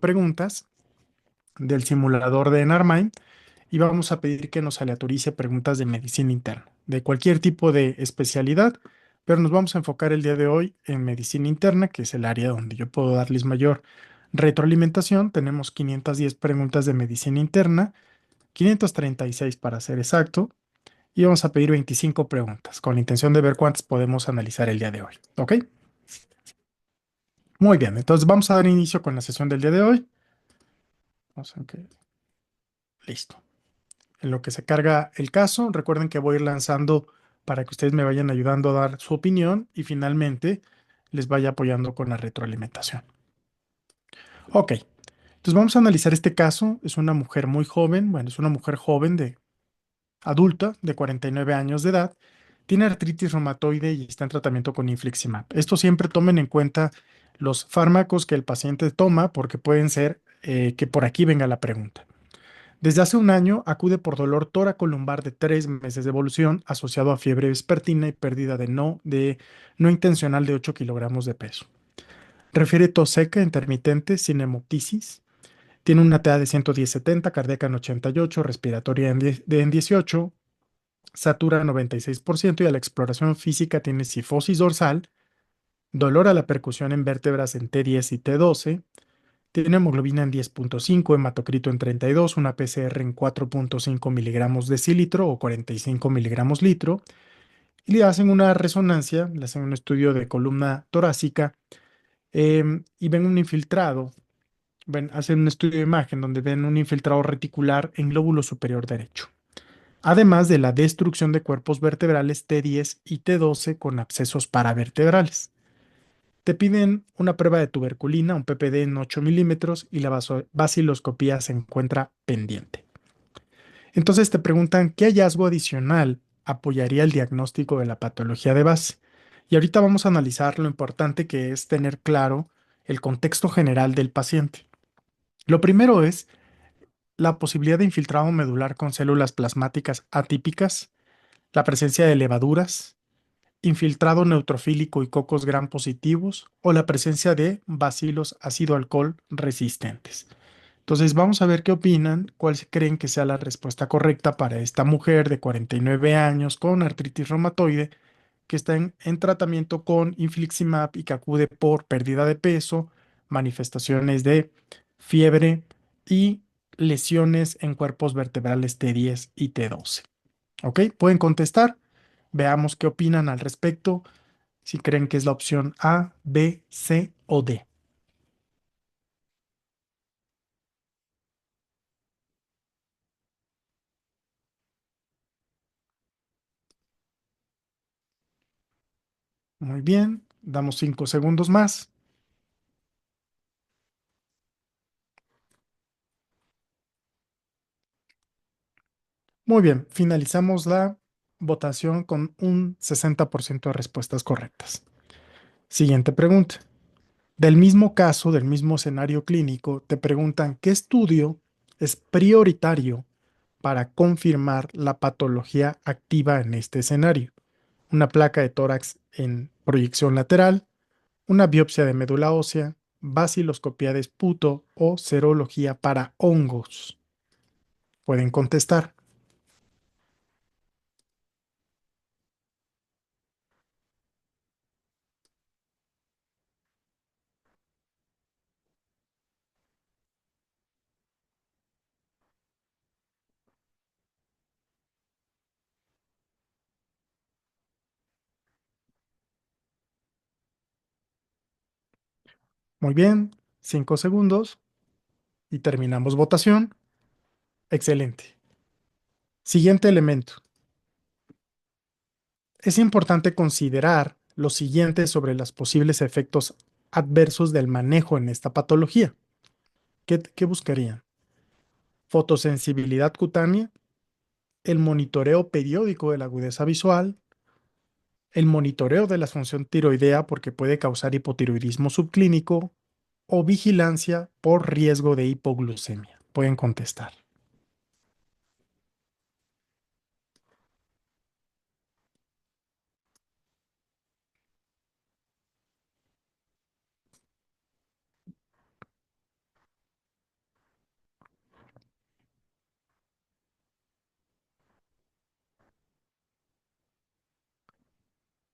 preguntas del simulador de Enarmind y vamos a pedir que nos aleatorice preguntas de medicina interna, de cualquier tipo de especialidad, pero nos vamos a enfocar el día de hoy en medicina interna, que es el área donde yo puedo darles mayor retroalimentación. Tenemos 510 preguntas de medicina interna, 536 para ser exacto, y vamos a pedir 25 preguntas con la intención de ver cuántas podemos analizar el día de hoy. ¿Ok? Muy bien, entonces vamos a dar inicio con la sesión del día de hoy. Vamos a que- Listo. En lo que se carga el caso, recuerden que voy a ir lanzando para que ustedes me vayan ayudando a dar su opinión y finalmente les vaya apoyando con la retroalimentación. Ok, entonces vamos a analizar este caso. Es una mujer muy joven, bueno, es una mujer joven de adulta de 49 años de edad. Tiene artritis reumatoide y está en tratamiento con infliximab. Esto siempre tomen en cuenta los fármacos que el paciente toma porque pueden ser que por aquí venga la pregunta. Desde hace un año acude por dolor toracolumbar de 3 meses de evolución asociado a fiebre vespertina y pérdida de no intencional de 8 kilogramos de peso. Refiere tos seca intermitente sin hemoptisis. Tiene una TA de 110/70, cardíaca en 88, respiratoria en 18, satura 96% y a la exploración física tiene cifosis dorsal, dolor a la percusión en vértebras en T10 y T12. Tiene hemoglobina en 10.5, hematocrito en 32, una PCR en 4.5 miligramos decilitro o 45 miligramos litro. Y le hacen una resonancia, le hacen un estudio de columna torácica y ven un infiltrado. Hacen un estudio de imagen donde ven un infiltrado reticular en lóbulo superior derecho. Además de la destrucción de cuerpos vertebrales T10 y T12 con abscesos paravertebrales. Te piden una prueba de tuberculina, un PPD en 8 milímetros y la baciloscopía se encuentra pendiente. Entonces te preguntan qué hallazgo adicional apoyaría el diagnóstico de la patología de base. Y ahorita vamos a analizar lo importante que es tener claro el contexto general del paciente. Lo primero es la posibilidad de infiltrado medular con células plasmáticas atípicas, la presencia de levaduras, infiltrado neutrofílico y cocos gram positivos o la presencia de bacilos ácido alcohol resistentes. Entonces vamos a ver qué opinan, cuál creen que sea la respuesta correcta para esta mujer de 49 años con artritis reumatoide que está en tratamiento con infliximab y que acude por pérdida de peso, manifestaciones de fiebre y lesiones en cuerpos vertebrales T10 y T12. ¿Ok? Pueden contestar. Veamos qué opinan al respecto, si creen que es la opción A, B, C o D. Muy bien, damos 5 segundos más. Muy bien, finalizamos la votación con un 60% de respuestas correctas. Siguiente pregunta. Del mismo caso, del mismo escenario clínico, te preguntan qué estudio es prioritario para confirmar la patología activa en este escenario. Una placa de tórax en proyección lateral, una biopsia de médula ósea, vaciloscopía de esputo o serología para hongos. Pueden contestar. Muy bien, 5 segundos y terminamos votación. Excelente. Siguiente elemento. Es importante considerar lo siguiente sobre los posibles efectos adversos del manejo en esta patología. ¿Qué buscarían? Fotosensibilidad cutánea, el monitoreo periódico de la agudeza visual, el monitoreo de la función tiroidea porque puede causar hipotiroidismo subclínico o vigilancia por riesgo de hipoglucemia. Pueden contestar.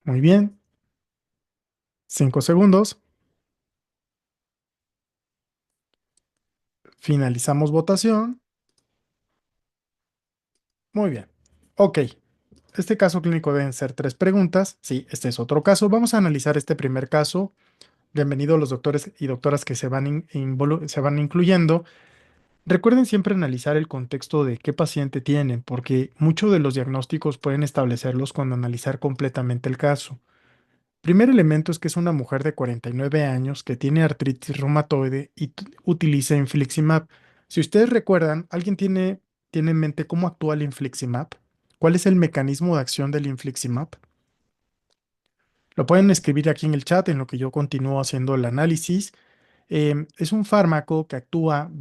Muy bien. 5 segundos. Finalizamos votación. Muy bien. Ok. Este caso clínico deben ser 3 preguntas. Sí, este es otro caso. Vamos a analizar este primer caso. Bienvenidos los doctores y doctoras que se van incluyendo. Recuerden siempre analizar el contexto de qué paciente tienen, porque muchos de los diagnósticos pueden establecerlos cuando analizar completamente el caso. Primer elemento es que es una mujer de 49 años que tiene artritis reumatoide y utiliza infliximab. Si ustedes recuerdan, ¿alguien tiene en mente cómo actúa el infliximab? ¿Cuál es el mecanismo de acción del infliximab? Lo pueden escribir aquí en el chat en lo que yo continúo haciendo el análisis. Es un fármaco que actúa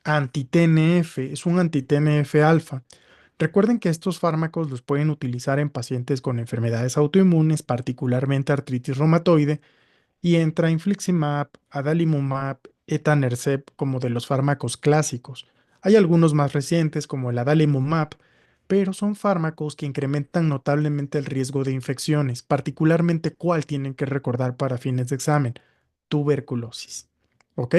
anti-TNF, es un anti-TNF alfa. Recuerden que estos fármacos los pueden utilizar en pacientes con enfermedades autoinmunes, particularmente artritis reumatoide, y entra infliximab, adalimumab, etanercept como de los fármacos clásicos. Hay algunos más recientes como el adalimumab, pero son fármacos que incrementan notablemente el riesgo de infecciones, particularmente cuál tienen que recordar para fines de examen: tuberculosis. ¿Ok?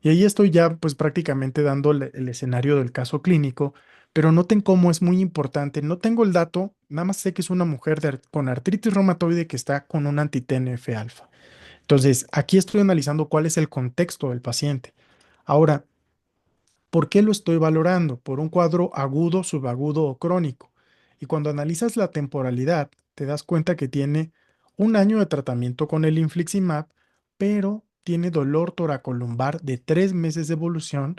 Y ahí estoy ya pues prácticamente dando el escenario del caso clínico, pero noten cómo es muy importante. No tengo el dato, nada más sé que es una mujer con artritis reumatoide que está con un anti-TNF alfa. Entonces, aquí estoy analizando cuál es el contexto del paciente. Ahora, ¿por qué lo estoy valorando? Por un cuadro agudo, subagudo o crónico. Y cuando analizas la temporalidad, te das cuenta que tiene un año de tratamiento con el infliximab, pero tiene dolor toracolumbar de 3 meses de evolución.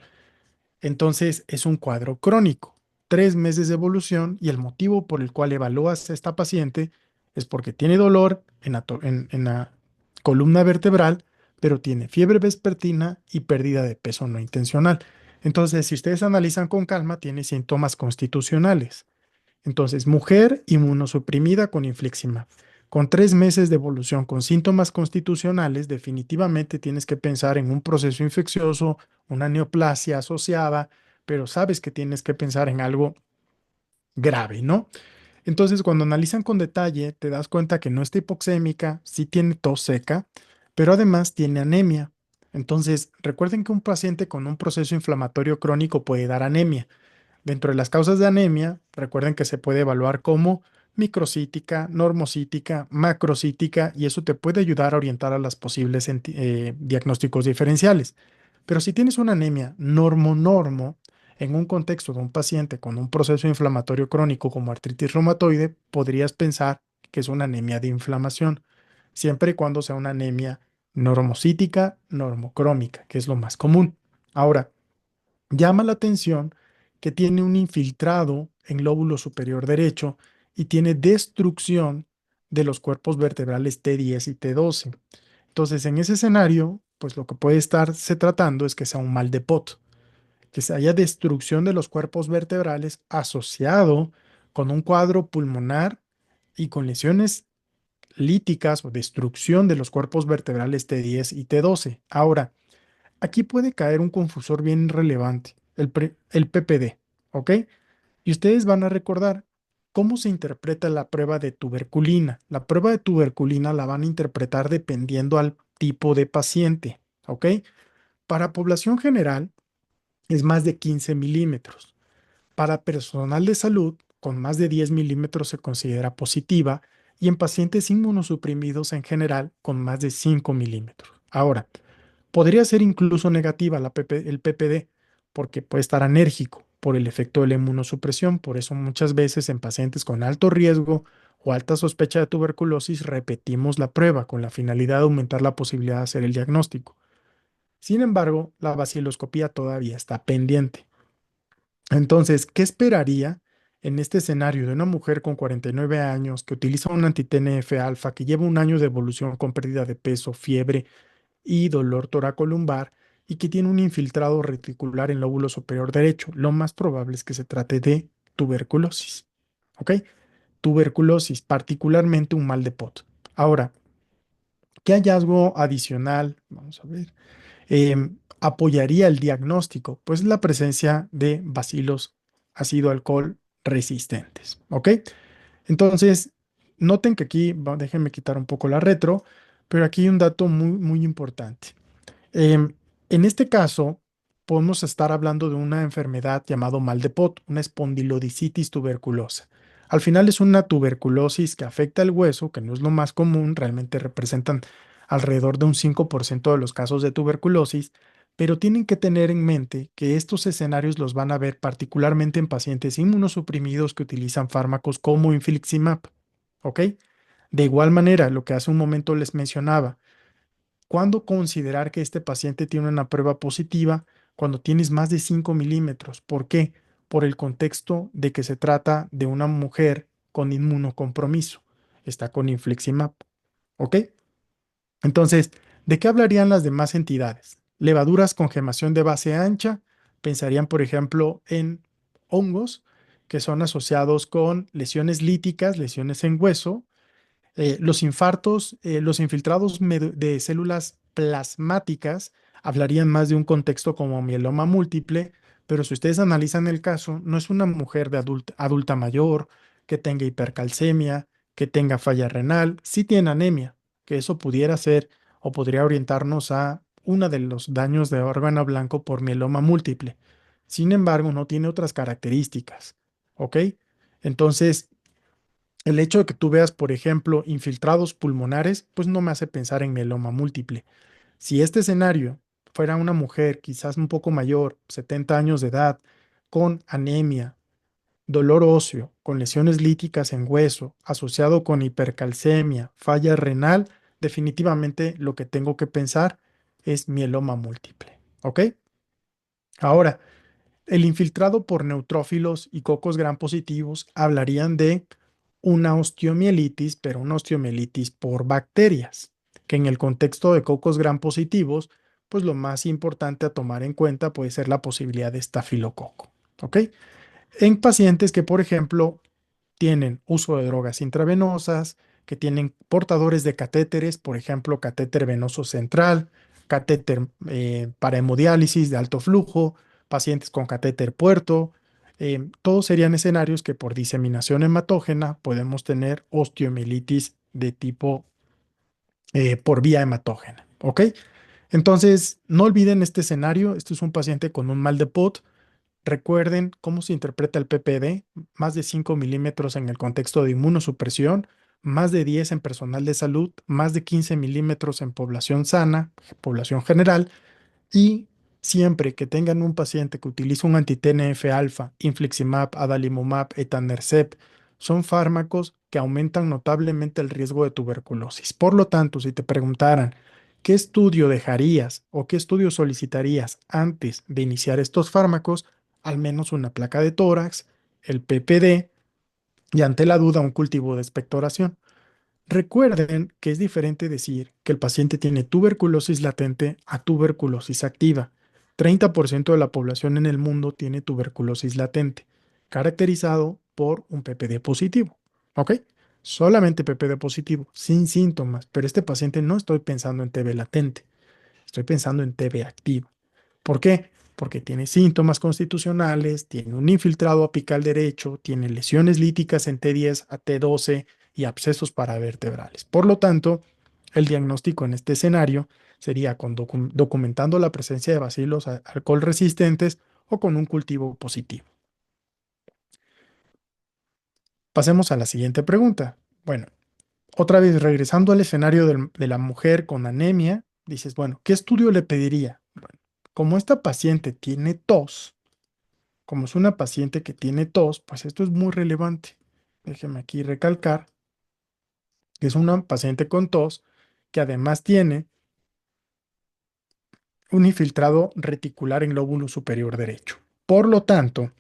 Entonces es un cuadro crónico, 3 meses de evolución, y el motivo por el cual evalúas a esta paciente es porque tiene dolor en la columna vertebral, pero tiene fiebre vespertina y pérdida de peso no intencional. Entonces, si ustedes analizan con calma, tiene síntomas constitucionales. Entonces, mujer inmunosuprimida con infliximab, con 3 meses de evolución con síntomas constitucionales, definitivamente tienes que pensar en un proceso infeccioso, una neoplasia asociada, pero sabes que tienes que pensar en algo grave, ¿no? Entonces, cuando analizan con detalle, te das cuenta que no está hipoxémica, sí tiene tos seca, pero además tiene anemia. Entonces, recuerden que un paciente con un proceso inflamatorio crónico puede dar anemia. Dentro de las causas de anemia, recuerden que se puede evaluar como microcítica, normocítica, macrocítica, y eso te puede ayudar a orientar a los posibles diagnósticos diferenciales. Pero si tienes una anemia normo-normo, en un contexto de un paciente con un proceso inflamatorio crónico como artritis reumatoide, podrías pensar que es una anemia de inflamación, siempre y cuando sea una anemia normocítica, normocrómica, que es lo más común. Ahora, llama la atención que tiene un infiltrado en lóbulo superior derecho y tiene destrucción de los cuerpos vertebrales T10 y T12. Entonces, en ese escenario, pues lo que puede estarse tratando es que sea un mal de Pot, que se haya destrucción de los cuerpos vertebrales asociado con un cuadro pulmonar y con lesiones líticas o destrucción de los cuerpos vertebrales T10 y T12. Ahora, aquí puede caer un confusor bien relevante, el PPD, ¿ok? Y ustedes van a recordar cómo se interpreta la prueba de tuberculina. La prueba de tuberculina la van a interpretar dependiendo al tipo de paciente, ¿ok? Para población general es más de 15 milímetros. Para personal de salud, con más de 10 milímetros se considera positiva, y en pacientes inmunosuprimidos en general con más de 5 milímetros. Ahora, podría ser incluso negativa el PPD, porque puede estar anérgico por el efecto de la inmunosupresión. Por eso muchas veces en pacientes con alto riesgo o alta sospecha de tuberculosis repetimos la prueba con la finalidad de aumentar la posibilidad de hacer el diagnóstico. Sin embargo, la vaciloscopía todavía está pendiente. Entonces, ¿qué esperaría en este escenario de una mujer con 49 años que utiliza un anti-TNF alfa, que lleva un año de evolución con pérdida de peso, fiebre y dolor toracolumbar, y que tiene un infiltrado reticular en lóbulo superior derecho? Lo más probable es que se trate de tuberculosis. ¿Ok? Tuberculosis, particularmente un mal de Pot. Ahora, ¿qué hallazgo adicional, vamos a ver, apoyaría el diagnóstico? Pues la presencia de bacilos ácido alcohol resistentes. ¿Ok? Entonces, Noten que aquí, déjenme quitar un poco la retro, pero aquí hay un dato muy importante. Em, en este caso, podemos estar hablando de una enfermedad llamada mal de Pot, una espondilodicitis tuberculosa. Al final es una tuberculosis que afecta el hueso, que no es lo más común, realmente representan alrededor de un 5% de los casos de tuberculosis, pero tienen que tener en mente que estos escenarios los van a ver particularmente en pacientes inmunosuprimidos que utilizan fármacos como infliximab, ¿ok? De igual manera, lo que hace un momento les mencionaba, ¿cuándo considerar que este paciente tiene una prueba positiva? Cuando tienes más de 5 milímetros. ¿Por qué? Por el contexto de que se trata de una mujer con inmunocompromiso. Está con infliximab. ¿Ok? Entonces, ¿de qué hablarían las demás entidades? Levaduras con gemación de base ancha. Pensarían, por ejemplo, en hongos que son asociados con lesiones líticas, lesiones en hueso, los infartos, los infiltrados de células plasmáticas hablarían más de un contexto como mieloma múltiple, pero si ustedes analizan el caso, no es una mujer de adulta mayor que tenga hipercalcemia, que tenga falla renal, sí tiene anemia, que eso pudiera ser o podría orientarnos a uno de los daños de órgano blanco por mieloma múltiple. Sin embargo, no tiene otras características, ¿ok? Entonces, el hecho de que tú veas, por ejemplo, infiltrados pulmonares, pues no me hace pensar en mieloma múltiple. Si este escenario fuera una mujer quizás un poco mayor, 70 años de edad, con anemia, dolor óseo, con lesiones líticas en hueso, asociado con hipercalcemia, falla renal, definitivamente lo que tengo que pensar es mieloma múltiple. ¿Ok? Ahora, el infiltrado por neutrófilos y cocos gram positivos hablarían de una osteomielitis, pero una osteomielitis por bacterias, que en el contexto de cocos gram positivos, pues lo más importante a tomar en cuenta puede ser la posibilidad de estafilococo. ¿Ok? En pacientes que, por ejemplo, tienen uso de drogas intravenosas, que tienen portadores de catéteres, por ejemplo, catéter venoso central, catéter para hemodiálisis de alto flujo, pacientes con catéter puerto, todos serían escenarios que por diseminación hematógena podemos tener osteomielitis de tipo por vía hematógena. ¿Ok? Entonces, no olviden este escenario. Este es un paciente con un mal de Pot. Recuerden cómo se interpreta el PPD, más de 5 milímetros en el contexto de inmunosupresión, más de 10 en personal de salud, más de 15 milímetros en población sana, población general, y siempre que tengan un paciente que utiliza un anti-TNF-alfa, infliximab, adalimumab, etanercept, son fármacos que aumentan notablemente el riesgo de tuberculosis. Por lo tanto, si te preguntaran qué estudio dejarías o qué estudio solicitarías antes de iniciar estos fármacos, al menos una placa de tórax, el PPD y ante la duda un cultivo de expectoración. Recuerden que es diferente decir que el paciente tiene tuberculosis latente a tuberculosis activa. 30% de la población en el mundo tiene tuberculosis latente, caracterizado por un PPD positivo. ¿Ok? Solamente PPD positivo, sin síntomas, pero este paciente no estoy pensando en TB latente, estoy pensando en TB activo. ¿Por qué? Porque tiene síntomas constitucionales, tiene un infiltrado apical derecho, tiene lesiones líticas en T10 a T12 y abscesos paravertebrales. Por lo tanto, el diagnóstico en este escenario sería documentando la presencia de bacilos alcohol resistentes o con un cultivo positivo. Pasemos a la siguiente pregunta. Bueno, otra vez regresando al escenario de la mujer con anemia, dices, bueno, ¿qué estudio le pediría? Bueno, como esta paciente tiene tos, como es una paciente que tiene tos, pues esto es muy relevante. Déjeme aquí recalcar que es una paciente con tos que además tiene un infiltrado reticular en lóbulo superior derecho. Por lo tanto,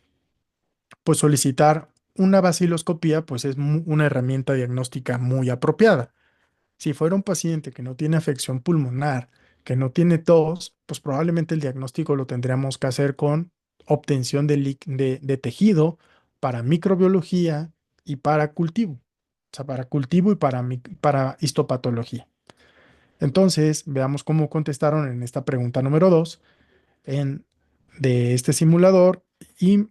pues solicitar una baciloscopía pues es una herramienta diagnóstica muy apropiada. Si fuera un paciente que no tiene afección pulmonar, que no tiene tos, pues probablemente el diagnóstico lo tendríamos que hacer con obtención de tejido para microbiología y para cultivo. O sea, para cultivo y para histopatología. Entonces, veamos cómo contestaron en esta pregunta número 2 de este simulador y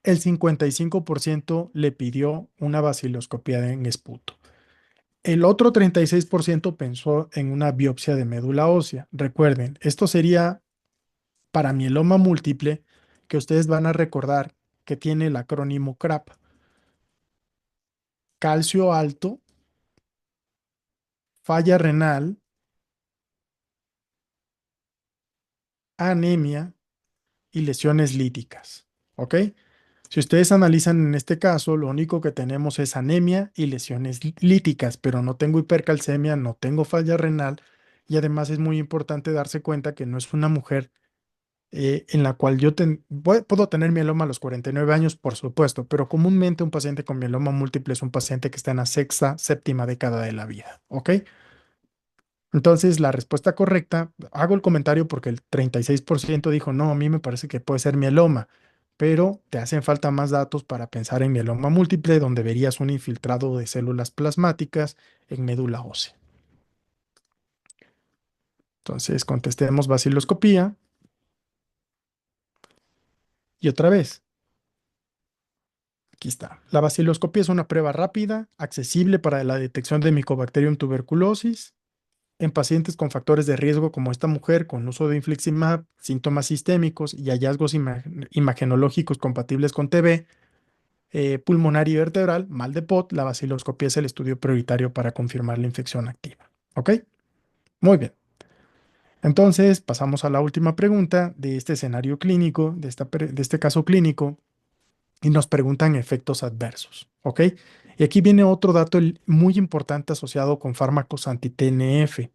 El 55% le pidió una vaciloscopía en esputo. El otro 36% pensó en una biopsia de médula ósea. Recuerden, esto sería para mieloma múltiple, que ustedes van a recordar que tiene el acrónimo CRAP: calcio alto, falla renal, anemia y lesiones líticas. ¿Ok? Si ustedes analizan en este caso, lo único que tenemos es anemia y lesiones líticas, pero no tengo hipercalcemia, no tengo falla renal, y además es muy importante darse cuenta que no es una mujer en la cual puedo tener mieloma a los 49 años, por supuesto, pero comúnmente un paciente con mieloma múltiple es un paciente que está en la sexta, séptima década de la vida. ¿Ok? Entonces, la respuesta correcta, hago el comentario porque el 36% dijo, no, a mí me parece que puede ser mieloma, pero te hacen falta más datos para pensar en mieloma múltiple, donde verías un infiltrado de células plasmáticas en médula ósea. Entonces, contestemos vaciloscopía. Y otra vez, aquí está. La vaciloscopía es una prueba rápida, accesible para la detección de Mycobacterium tuberculosis en pacientes con factores de riesgo como esta mujer, con uso de infliximab, síntomas sistémicos y hallazgos imagenológicos compatibles con TB, pulmonar y vertebral, mal de POT. La vaciloscopía es el estudio prioritario para confirmar la infección activa. ¿Ok? Muy bien. Entonces, pasamos a la última pregunta de este escenario clínico, de este caso clínico, y nos preguntan efectos adversos. ¿Ok? Y aquí viene otro dato muy importante asociado con fármacos anti-TNF.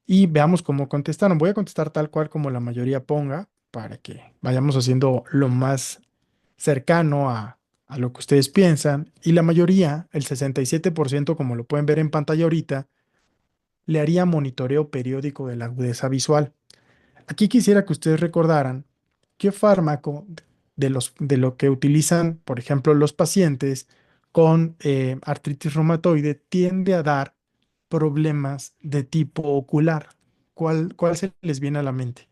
Y veamos cómo contestaron. Voy a contestar tal cual como la mayoría ponga, para que vayamos haciendo lo más cercano a lo que ustedes piensan. Y la mayoría, el 67%, como lo pueden ver en pantalla ahorita, le haría monitoreo periódico de la agudeza visual. Aquí quisiera que ustedes recordaran qué fármaco de lo que utilizan, por ejemplo, los pacientes con artritis reumatoide tiende a dar problemas de tipo ocular. ¿Cuál se les viene a la mente?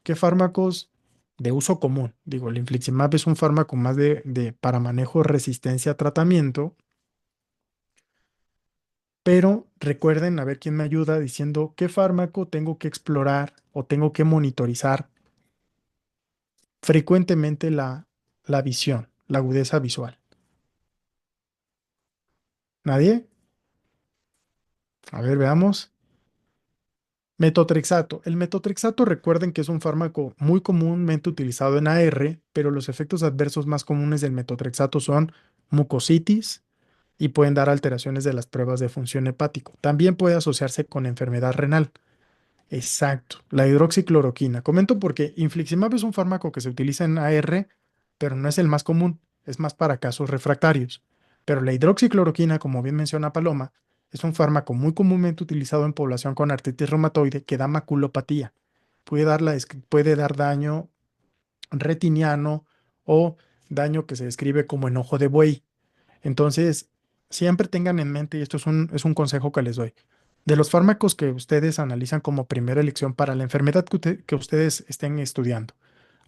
¿Qué fármacos de uso común? Digo, el infliximab es un fármaco más para manejo de resistencia a tratamiento, pero recuerden, a ver quién me ayuda diciendo qué fármaco tengo que explorar o tengo que monitorizar frecuentemente la visión, la agudeza visual. ¿Nadie? A ver, veamos. Metotrexato. El metotrexato, recuerden que es un fármaco muy comúnmente utilizado en AR, pero los efectos adversos más comunes del metotrexato son mucositis y pueden dar alteraciones de las pruebas de función hepático. También puede asociarse con enfermedad renal. Exacto, la hidroxicloroquina. Comento porque infliximab es un fármaco que se utiliza en AR, pero no es el más común, es más para casos refractarios. Pero la hidroxicloroquina, como bien menciona Paloma, es un fármaco muy comúnmente utilizado en población con artritis reumatoide que da maculopatía. Puede dar daño retiniano o daño que se describe como enojo de buey. Entonces, siempre tengan en mente, y esto es un consejo que les doy, de los fármacos que ustedes analizan como primera elección para la enfermedad que ustedes estén estudiando,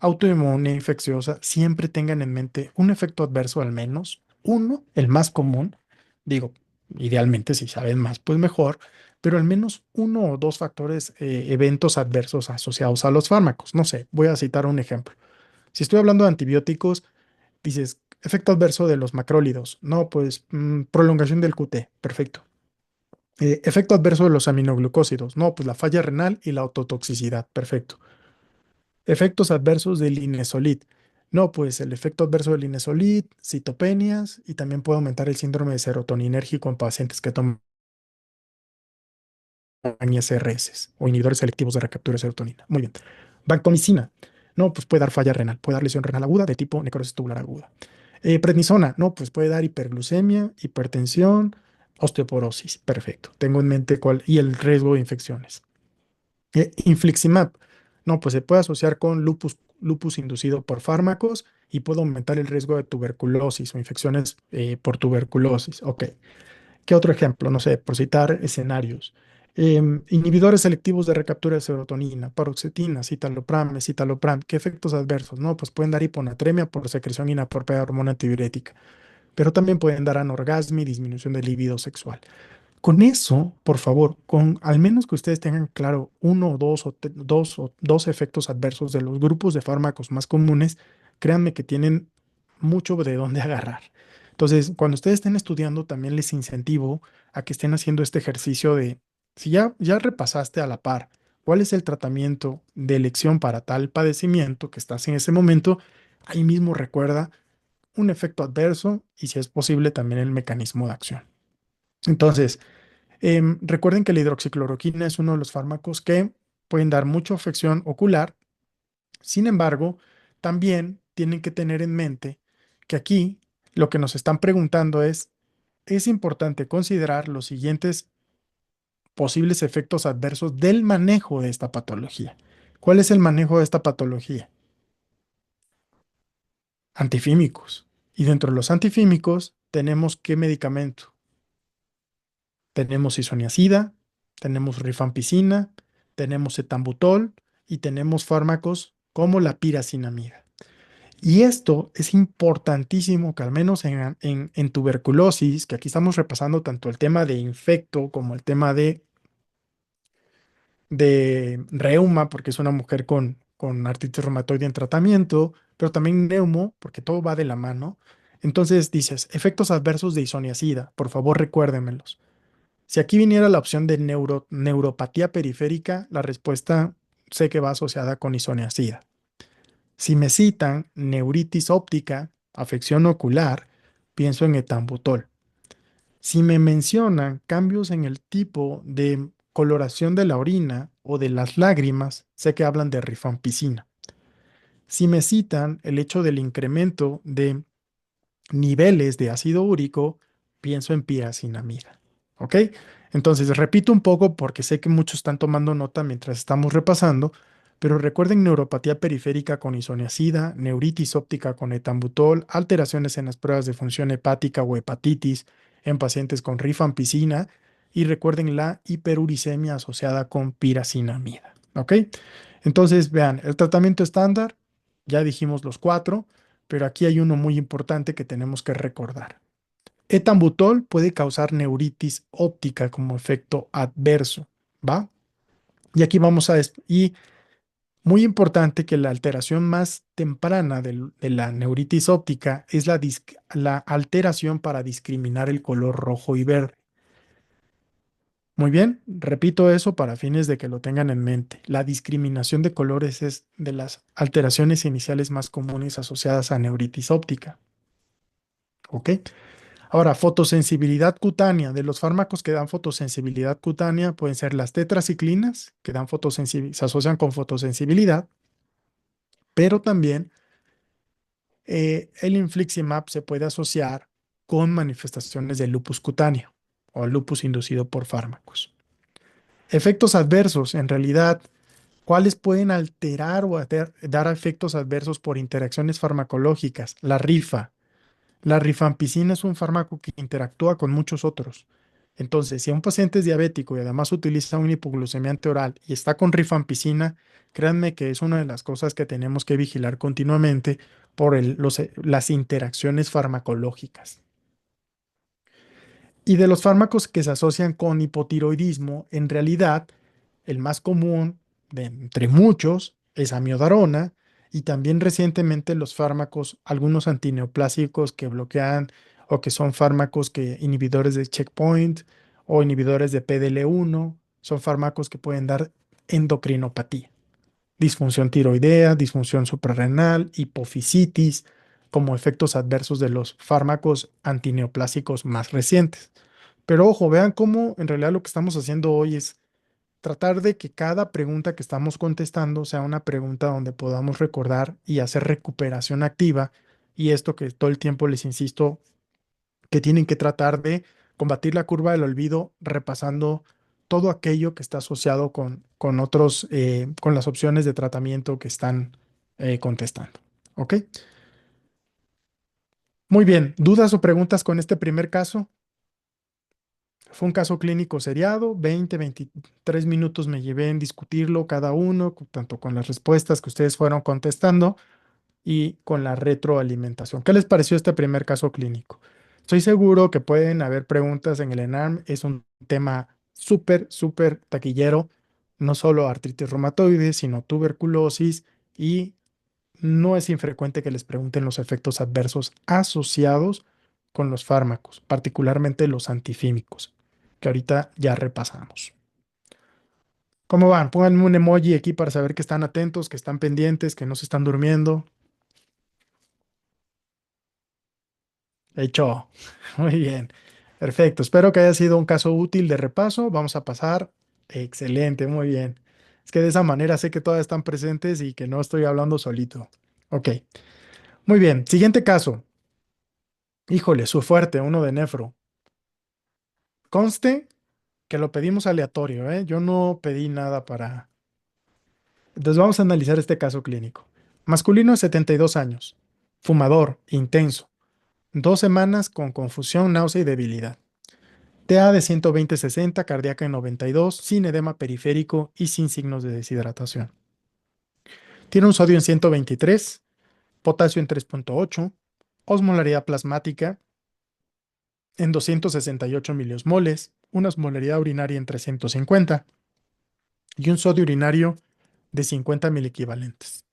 autoinmune, infecciosa, siempre tengan en mente un efecto adverso al menos, uno, el más común, digo, idealmente si saben más, pues mejor, pero al menos uno o dos factores, eventos adversos asociados a los fármacos. No sé, voy a citar un ejemplo. Si estoy hablando de antibióticos, dices, efecto adverso de los macrólidos. No, pues prolongación del QT. Perfecto. Efecto adverso de los aminoglucósidos. No, pues la falla renal y la ototoxicidad. Perfecto. Efectos adversos del Linezolid. No, pues el efecto adverso del Linezolid, citopenias y también puede aumentar el síndrome de serotoninérgico en pacientes que toman ISRS o inhibidores selectivos de recaptura de serotonina. Muy bien. Vancomicina. No, pues puede dar falla renal, puede dar lesión renal aguda de tipo necrosis tubular aguda. Prednisona, no, pues puede dar hiperglucemia, hipertensión, osteoporosis. Perfecto. Tengo en mente cuál y el riesgo de infecciones. Infliximab, no, pues se puede asociar con lupus inducido por fármacos y puede aumentar el riesgo de tuberculosis o infecciones por tuberculosis. Ok. ¿Qué otro ejemplo? No sé, por citar escenarios. Inhibidores selectivos de recaptura de serotonina, paroxetina, citalopram, citalopram. ¿Qué efectos adversos? No, pues pueden dar hiponatremia por secreción inapropiada de hormona antidiurética, pero también pueden dar anorgasmia y disminución del libido sexual. Con eso, por favor, con al menos que ustedes tengan claro uno o dos o dos efectos adversos de los grupos de fármacos más comunes, créanme que tienen mucho de dónde agarrar. Entonces, cuando ustedes estén estudiando, también les incentivo a que estén haciendo este ejercicio de, si ya repasaste a la par cuál es el tratamiento de elección para tal padecimiento que estás en ese momento, ahí mismo recuerda un efecto adverso y si es posible también el mecanismo de acción. Entonces, recuerden que la hidroxicloroquina es uno de los fármacos que pueden dar mucha afección ocular. Sin embargo, también tienen que tener en mente que aquí lo que nos están preguntando es importante considerar los siguientes posibles efectos adversos del manejo de esta patología. ¿Cuál es el manejo de esta patología? Antifímicos. Y dentro de los antifímicos tenemos ¿qué medicamento? Tenemos isoniazida, tenemos rifampicina, tenemos etambutol y tenemos fármacos como la piracinamida. Y esto es importantísimo que al menos en tuberculosis, que aquí estamos repasando tanto el tema de infecto como el tema de reuma, porque es una mujer con artritis reumatoide en tratamiento, pero también neumo, porque todo va de la mano. Entonces dices, efectos adversos de isoniazida, por favor recuérdenmelos. Si aquí viniera la opción de neuropatía periférica, la respuesta sé que va asociada con isoniazida. Si me citan neuritis óptica, afección ocular, pienso en etambutol. Si me mencionan cambios en el tipo de coloración de la orina o de las lágrimas, sé que hablan de rifampicina. Si me citan el hecho del incremento de niveles de ácido úrico, pienso en piracinamida. ¿Ok? Entonces, repito un poco porque sé que muchos están tomando nota mientras estamos repasando, pero recuerden neuropatía periférica con isoniazida, neuritis óptica con etambutol, alteraciones en las pruebas de función hepática o hepatitis en pacientes con rifampicina y recuerden la hiperuricemia asociada con piracinamida. ¿Ok? Entonces, vean, el tratamiento estándar, ya dijimos los cuatro, pero aquí hay uno muy importante que tenemos que recordar. Etambutol puede causar neuritis óptica como efecto adverso, ¿va? Y aquí vamos y muy importante que la alteración más temprana de la neuritis óptica es la alteración para discriminar el color rojo y verde. Muy bien, repito eso para fines de que lo tengan en mente. La discriminación de colores es de las alteraciones iniciales más comunes asociadas a neuritis óptica. ¿Ok? Ahora, fotosensibilidad cutánea. De los fármacos que dan fotosensibilidad cutánea pueden ser las tetraciclinas, que dan se asocian con fotosensibilidad, pero también el infliximab se puede asociar con manifestaciones de lupus cutáneo o lupus inducido por fármacos. Efectos adversos, en realidad, ¿cuáles pueden alterar o dar efectos adversos por interacciones farmacológicas? La rifa. La rifampicina es un fármaco que interactúa con muchos otros. Entonces, si un paciente es diabético y además utiliza un hipoglucemiante oral y está con rifampicina, créanme que es una de las cosas que tenemos que vigilar continuamente por las interacciones farmacológicas. Y de los fármacos que se asocian con hipotiroidismo, en realidad el más común de entre muchos es amiodarona y también recientemente los fármacos, algunos antineoplásicos que bloquean o que son fármacos que inhibidores de checkpoint o inhibidores de PDL1, son fármacos que pueden dar endocrinopatía, disfunción tiroidea, disfunción suprarrenal, hipofisitis, como efectos adversos de los fármacos antineoplásicos más recientes. Pero ojo, vean cómo en realidad lo que estamos haciendo hoy es tratar de que cada pregunta que estamos contestando sea una pregunta donde podamos recordar y hacer recuperación activa. Y esto que todo el tiempo les insisto, que tienen que tratar de combatir la curva del olvido repasando todo aquello que está asociado con otros, con las opciones de tratamiento que están contestando. ¿Ok? Muy bien. ¿Dudas o preguntas con este primer caso? Fue un caso clínico seriado, 23 minutos me llevé en discutirlo cada uno, tanto con las respuestas que ustedes fueron contestando y con la retroalimentación. ¿Qué les pareció este primer caso clínico? Estoy seguro que pueden haber preguntas en el ENARM. Es un tema súper, súper taquillero, no solo artritis reumatoide, sino tuberculosis y no es infrecuente que les pregunten los efectos adversos asociados con los fármacos, particularmente los antifímicos, que ahorita ya repasamos. ¿Cómo van? Pónganme un emoji aquí para saber que están atentos, que están pendientes, que no se están durmiendo. Hecho. Muy bien. Perfecto. Espero que haya sido un caso útil de repaso. Vamos a pasar. Excelente, muy bien. Es que de esa manera sé que todas están presentes y que no estoy hablando solito. Ok. Muy bien. Siguiente caso. Híjole, su fuerte, uno de nefro. Conste que lo pedimos aleatorio, ¿eh? Yo no pedí nada para... Entonces vamos a analizar este caso clínico. Masculino de 72 años. Fumador, intenso. 2 semanas con confusión, náusea y debilidad. TA de 120-60, cardíaca en 92, sin edema periférico y sin signos de deshidratación. Tiene un sodio en 123, potasio en 3.8, osmolaridad plasmática en 268 miliosmoles, una osmolaridad urinaria en 350 y un sodio urinario de 50 miliequivalentes.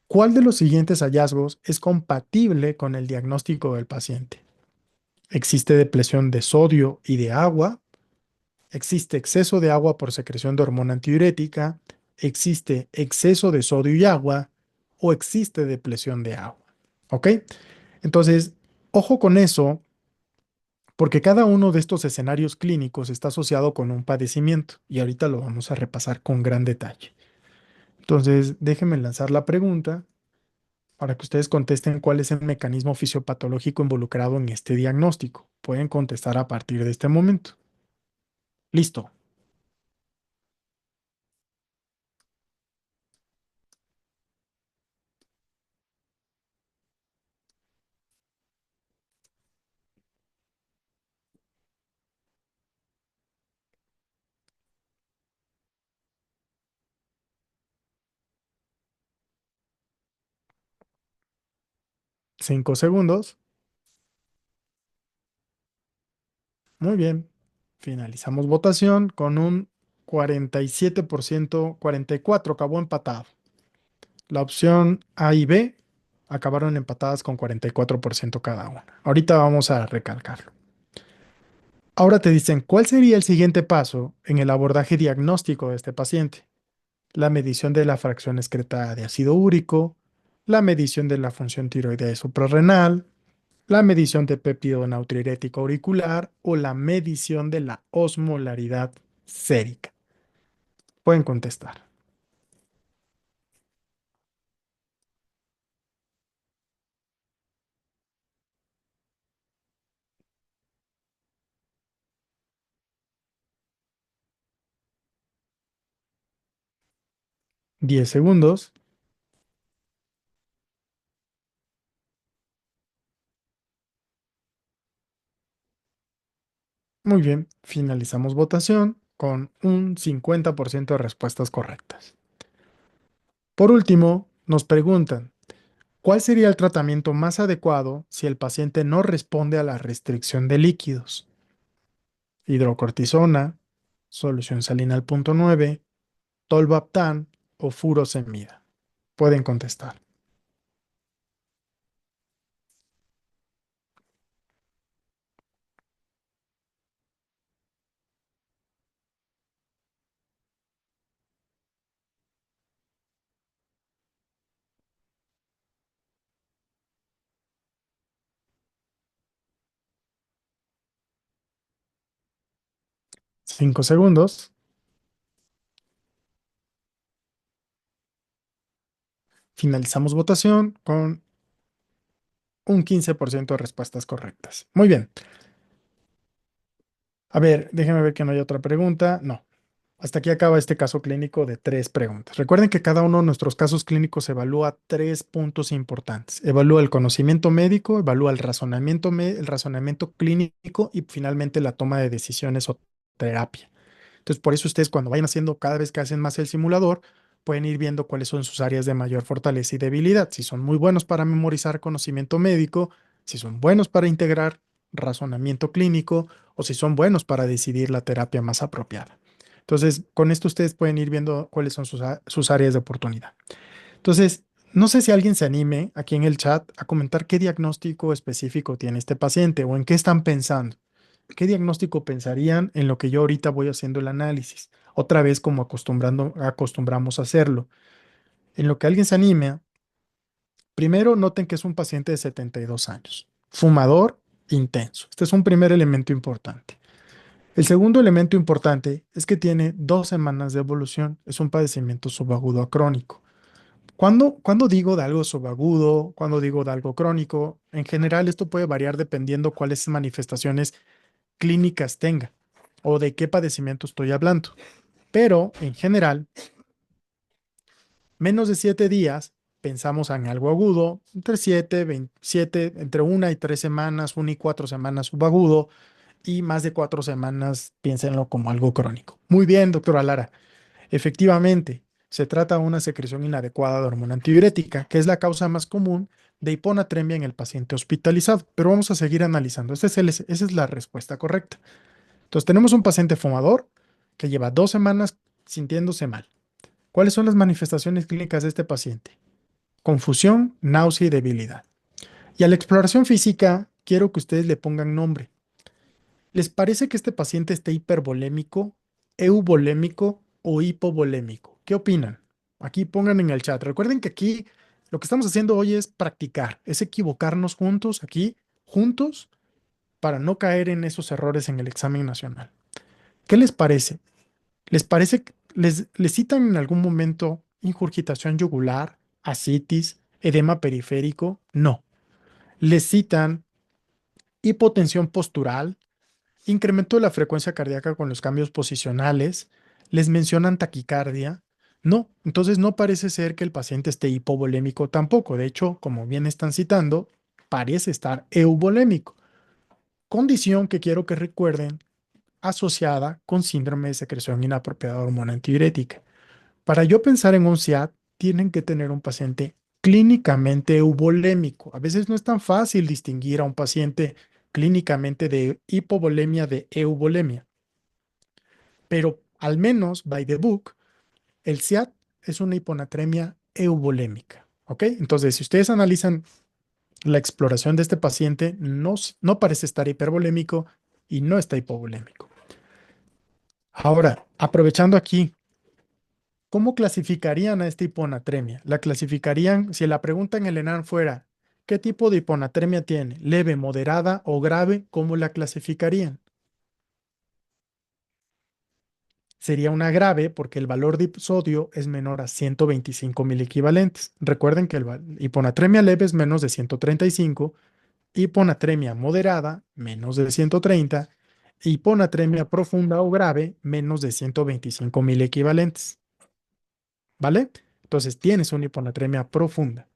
¿Cuál de los siguientes hallazgos es compatible con el diagnóstico del paciente? ¿Existe depresión de sodio y de agua? ¿Existe exceso de agua por secreción de hormona antidiurética? ¿Existe exceso de sodio y agua? ¿O existe depresión de agua? ¿Ok? Entonces, ojo con eso, porque cada uno de estos escenarios clínicos está asociado con un padecimiento y ahorita lo vamos a repasar con gran detalle. Entonces, déjenme lanzar la pregunta para que ustedes contesten cuál es el mecanismo fisiopatológico involucrado en este diagnóstico. Pueden contestar a partir de este momento. Listo. 5 segundos. Muy bien. Finalizamos votación con un 47%, 44 acabó empatado. La opción A y B acabaron empatadas con 44% cada una. Ahorita vamos a recalcarlo. Ahora te dicen, ¿cuál sería el siguiente paso en el abordaje diagnóstico de este paciente? La medición de la fracción excretada de ácido úrico, la medición de la función tiroidea y suprarrenal, la medición de péptido natriurético auricular o la medición de la osmolaridad sérica. Pueden contestar. 10 segundos. Muy bien, finalizamos votación con un 50% de respuestas correctas. Por último, nos preguntan, ¿cuál sería el tratamiento más adecuado si el paciente no responde a la restricción de líquidos? Hidrocortisona, solución salina al punto 9, tolvaptan o furosemida. Pueden contestar. 5 segundos. Finalizamos votación con un 15% de respuestas correctas. Muy bien. A ver, déjenme ver que no hay otra pregunta. No. Hasta aquí acaba este caso clínico de 3 preguntas. Recuerden que cada uno de nuestros casos clínicos evalúa 3 puntos importantes. Evalúa el conocimiento médico, evalúa el razonamiento clínico y finalmente la toma de decisiones o terapia. Entonces, por eso ustedes cuando vayan haciendo cada vez que hacen más el simulador, pueden ir viendo cuáles son sus áreas de mayor fortaleza y debilidad. Si son muy buenos para memorizar conocimiento médico, si son buenos para integrar razonamiento clínico o si son buenos para decidir la terapia más apropiada. Entonces, con esto ustedes pueden ir viendo cuáles son sus áreas de oportunidad. Entonces, no sé si alguien se anime aquí en el chat a comentar qué diagnóstico específico tiene este paciente o en qué están pensando. ¿Qué diagnóstico pensarían en lo que yo ahorita voy haciendo el análisis? Otra vez como acostumbramos a hacerlo. En lo que alguien se anime, primero noten que es un paciente de 72 años, fumador intenso. Este es un primer elemento importante. El segundo elemento importante es que tiene 2 semanas de evolución. Es un padecimiento subagudo a crónico. Cuando digo de algo subagudo, cuando digo de algo crónico, en general esto puede variar dependiendo cuáles manifestaciones clínicas tenga o de qué padecimiento estoy hablando. Pero en general, menos de 7 días pensamos en algo agudo, entre 7, 27, entre 1 y 3 semanas, 1 y 4 semanas subagudo y más de 4 semanas piénsenlo como algo crónico. Muy bien, doctora Lara. Efectivamente, se trata de una secreción inadecuada de hormona antidiurética, que es la causa más común de hiponatremia en el paciente hospitalizado. Pero vamos a seguir analizando. Esa es la respuesta correcta. Entonces, tenemos un paciente fumador que lleva 2 semanas sintiéndose mal. ¿Cuáles son las manifestaciones clínicas de este paciente? Confusión, náusea y debilidad. Y a la exploración física, quiero que ustedes le pongan nombre. ¿Les parece que este paciente esté hipervolémico, euvolémico o hipovolémico? ¿Qué opinan? Aquí pongan en el chat. Recuerden que aquí lo que estamos haciendo hoy es practicar, es equivocarnos juntos aquí, juntos, para no caer en esos errores en el examen nacional. ¿Qué les parece? ¿Les parece que les citan en algún momento ingurgitación yugular, ascitis, edema periférico? No. Les citan hipotensión postural, incremento de la frecuencia cardíaca con los cambios posicionales, les mencionan taquicardia. No, entonces no parece ser que el paciente esté hipovolémico tampoco. De hecho, como bien están citando, parece estar euvolémico. Condición que quiero que recuerden asociada con síndrome de secreción inapropiada de hormona antidiurética. Para yo pensar en un SIAD, tienen que tener un paciente clínicamente euvolémico. A veces no es tan fácil distinguir a un paciente clínicamente de hipovolemia de euvolemia, pero al menos, by the book, el SIAD es una hiponatremia euvolémica. ¿Ok? Entonces, si ustedes analizan la exploración de este paciente, no parece estar hipervolémico y no está hipovolémico. Ahora, aprovechando aquí, ¿cómo clasificarían a esta hiponatremia? La clasificarían, si la pregunta en el ENAR fuera, ¿qué tipo de hiponatremia tiene? ¿Leve, moderada o grave? ¿Cómo la clasificarían? Sería una grave porque el valor de sodio es menor a 125 equivalentes. Recuerden que hiponatremia leve es menos de 135, hiponatremia moderada menos de 130, hiponatremia profunda o grave menos de 125 equivalentes. ¿Vale? Entonces tienes una hiponatremia profunda.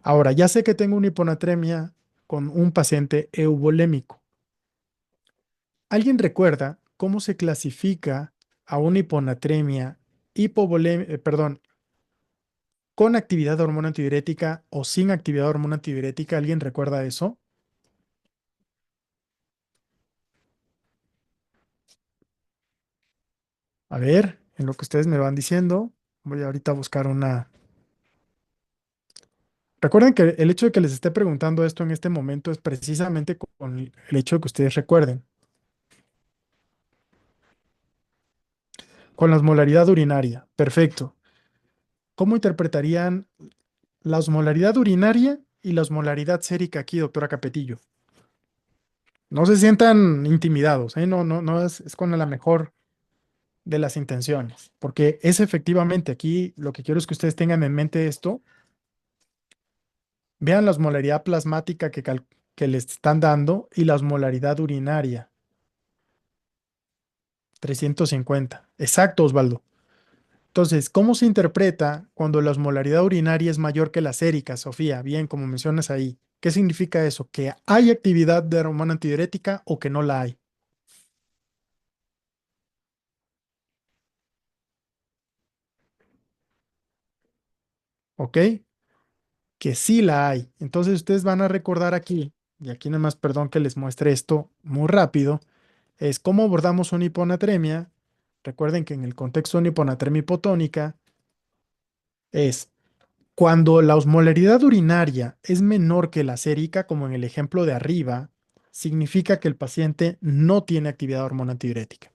Ahora, ya sé que tengo una hiponatremia con un paciente euvolémico. ¿Alguien recuerda cómo se clasifica a una hiponatremia perdón, con actividad de hormona antidiurética o sin actividad de hormona antidiurética? ¿Alguien recuerda eso? A ver, en lo que ustedes me van diciendo, voy ahorita a buscar una. Recuerden que el hecho de que les esté preguntando esto en este momento es precisamente con el hecho de que ustedes recuerden. Con la osmolaridad urinaria. Perfecto. ¿Cómo interpretarían la osmolaridad urinaria y la osmolaridad sérica aquí, doctora Capetillo? No se sientan intimidados, ¿eh? No, no, no es con la mejor de las intenciones, porque es efectivamente aquí lo que quiero es que ustedes tengan en mente esto. Vean la osmolaridad plasmática que les están dando y la osmolaridad urinaria. 350. Exacto, Osvaldo. Entonces, ¿cómo se interpreta cuando la osmolaridad urinaria es mayor que la sérica, Sofía? Bien, como mencionas ahí. ¿Qué significa eso? ¿Que hay actividad de hormona antidiurética o que no la hay? ¿Ok? Que sí la hay. Entonces, ustedes van a recordar aquí, y aquí nada más, perdón que les muestre esto muy rápido, es cómo abordamos una hiponatremia. Recuerden que en el contexto de una hiponatremia hipotónica es cuando la osmolaridad urinaria es menor que la sérica, como en el ejemplo de arriba, significa que el paciente no tiene actividad de hormona antidiurética.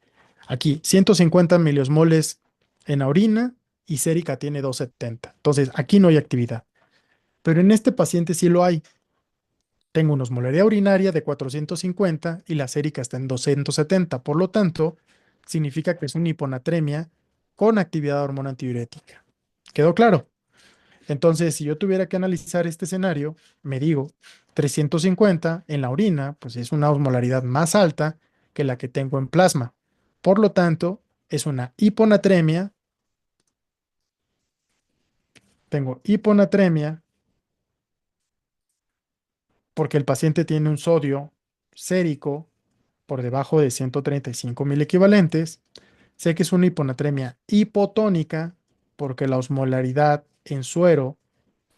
Aquí, 150 miliosmoles en la orina y sérica tiene 270. Entonces, aquí no hay actividad. Pero en este paciente sí lo hay. Tengo una osmolaridad urinaria de 450 y la sérica está en 270. Por lo tanto, significa que es una hiponatremia con actividad de hormona antidiurética. ¿Quedó claro? Entonces, si yo tuviera que analizar este escenario, me digo, 350 en la orina, pues es una osmolaridad más alta que la que tengo en plasma. Por lo tanto, es una hiponatremia. Tengo hiponatremia porque el paciente tiene un sodio sérico por debajo de 135 mil equivalentes. Sé que es una hiponatremia hipotónica porque la osmolaridad en suero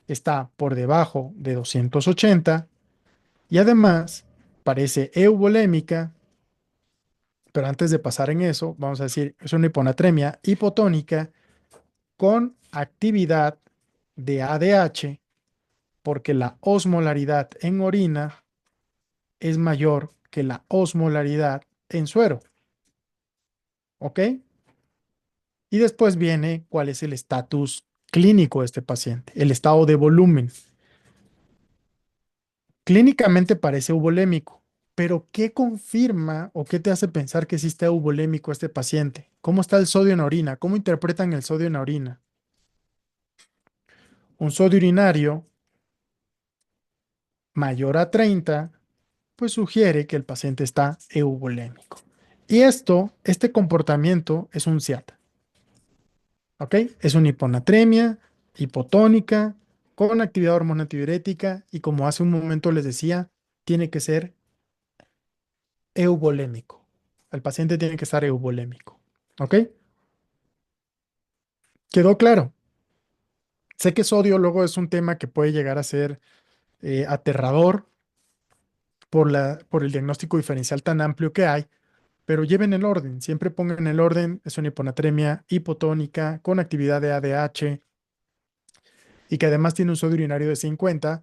está por debajo de 280 y además parece eubolémica, pero antes de pasar en eso, vamos a decir, es una hiponatremia hipotónica con actividad de ADH porque la osmolaridad en orina es mayor que la osmolaridad en suero, ¿ok? Y después viene cuál es el estatus clínico de este paciente, el estado de volumen. Clínicamente parece eubolémico, pero ¿qué confirma o qué te hace pensar que sí está eubolémico este paciente? ¿Cómo está el sodio en la orina? ¿Cómo interpretan el sodio en la orina? Un sodio urinario mayor a 30, pues sugiere que el paciente está eubolémico. Y este comportamiento es un SIAT, ¿ok? Es una hiponatremia hipotónica con actividad hormona antidiurética y como hace un momento les decía, tiene que ser eubolémico. El paciente tiene que estar eubolémico. ¿Ok? ¿Quedó claro? Sé que sodio luego es un tema que puede llegar a ser aterrador por el diagnóstico diferencial tan amplio que hay, pero lleven el orden. Siempre pongan el orden. Es una hiponatremia hipotónica con actividad de ADH y que además tiene un sodio urinario de 50.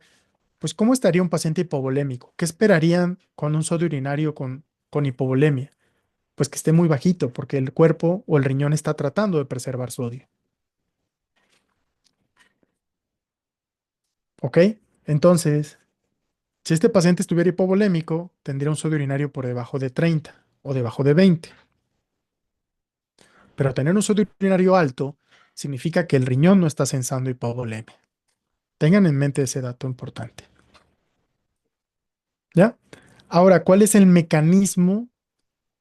Pues, ¿cómo estaría un paciente hipovolémico? ¿Qué esperarían con un sodio urinario con hipovolemia? Pues que esté muy bajito porque el cuerpo o el riñón está tratando de preservar sodio. ¿Ok? Entonces, si este paciente estuviera hipovolémico, tendría un sodio urinario por debajo de 30 o debajo de 20. Pero tener un sodio urinario alto significa que el riñón no está sensando hipovolemia. Tengan en mente ese dato importante. ¿Ya? Ahora, ¿cuál es el mecanismo?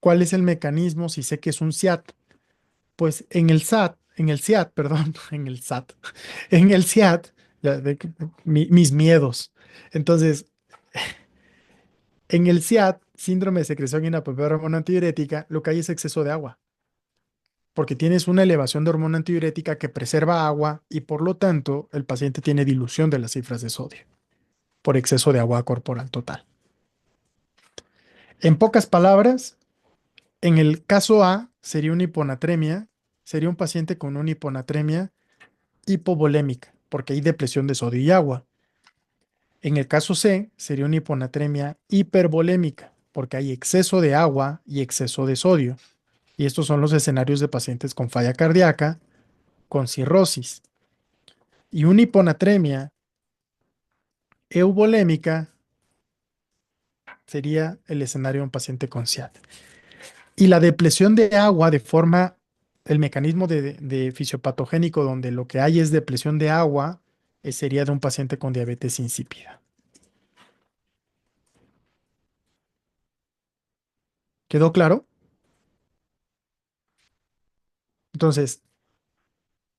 ¿Cuál es el mecanismo si sé que es un SIAT? Pues en el SIAT, perdón, en el SAT, en el SIAT, mis miedos. Entonces, en el SIAT, síndrome de secreción inapropiada de hormona antidiurética, lo que hay es exceso de agua, porque tienes una elevación de hormona antidiurética que preserva agua y por lo tanto el paciente tiene dilución de las cifras de sodio por exceso de agua corporal total. En pocas palabras, en el caso A sería una hiponatremia, sería un paciente con una hiponatremia hipovolémica, porque hay depresión de sodio y agua. En el caso C sería una hiponatremia hipervolémica, porque hay exceso de agua y exceso de sodio. Y estos son los escenarios de pacientes con falla cardíaca, con cirrosis. Y una hiponatremia euvolémica sería el escenario de un paciente con SIAD. Y la depresión de agua de forma, el mecanismo de fisiopatogénico donde lo que hay es depresión de agua, sería de un paciente con diabetes insípida. ¿Quedó claro? Entonces,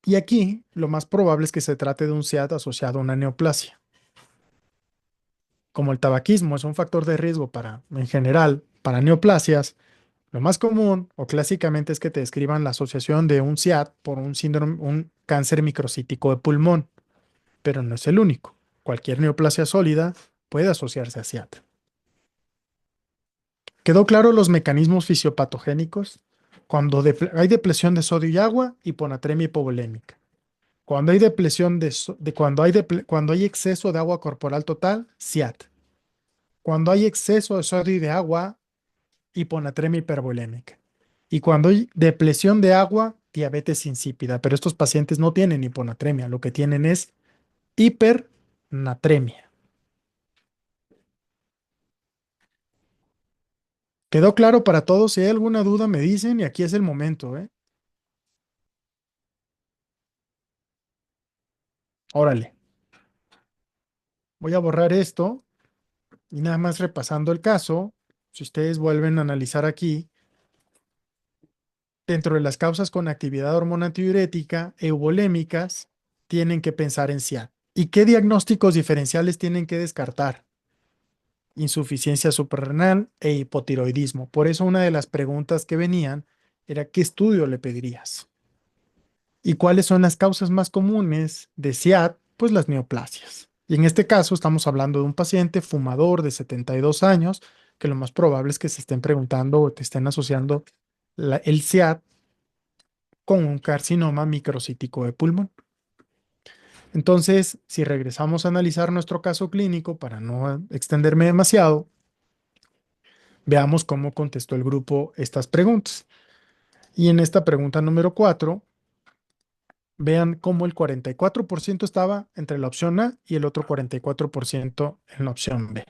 y aquí lo más probable es que se trate de un SIAD asociado a una neoplasia. Como el tabaquismo es un factor de riesgo para, en general, para neoplasias, lo más común o clásicamente es que te describan la asociación de un SIAD por un síndrome, un cáncer microcítico de pulmón, pero no es el único. Cualquier neoplasia sólida puede asociarse a SIAD. ¿Quedó claro los mecanismos fisiopatogénicos? Cuando hay depresión de sodio y agua, hiponatremia hipovolémica. Cuando hay depresión cuando hay exceso de agua corporal total, SIAD. Cuando hay exceso de sodio y de agua, hiponatremia hipervolémica. Y cuando hay depresión de agua, diabetes insípida. Pero estos pacientes no tienen hiponatremia, lo que tienen es hipernatremia. ¿Quedó claro para todos? Si hay alguna duda, me dicen y aquí es el momento, ¿eh? Órale, voy a borrar esto y nada más repasando el caso. Si ustedes vuelven a analizar aquí, dentro de las causas con actividad hormona antidiurética, euvolémicas, tienen que pensar en SIAD. ¿Y qué diagnósticos diferenciales tienen que descartar? Insuficiencia suprarrenal e hipotiroidismo. Por eso una de las preguntas que venían era ¿qué estudio le pedirías? ¿Y cuáles son las causas más comunes de SIAD? Pues las neoplasias. Y en este caso estamos hablando de un paciente fumador de 72 años, que lo más probable es que se estén preguntando o te estén asociando el SIAD con un carcinoma microcítico de pulmón. Entonces, si regresamos a analizar nuestro caso clínico para no extenderme demasiado, veamos cómo contestó el grupo estas preguntas. Y en esta pregunta número 4, vean cómo el 44% estaba entre la opción A y el otro 44% en la opción B.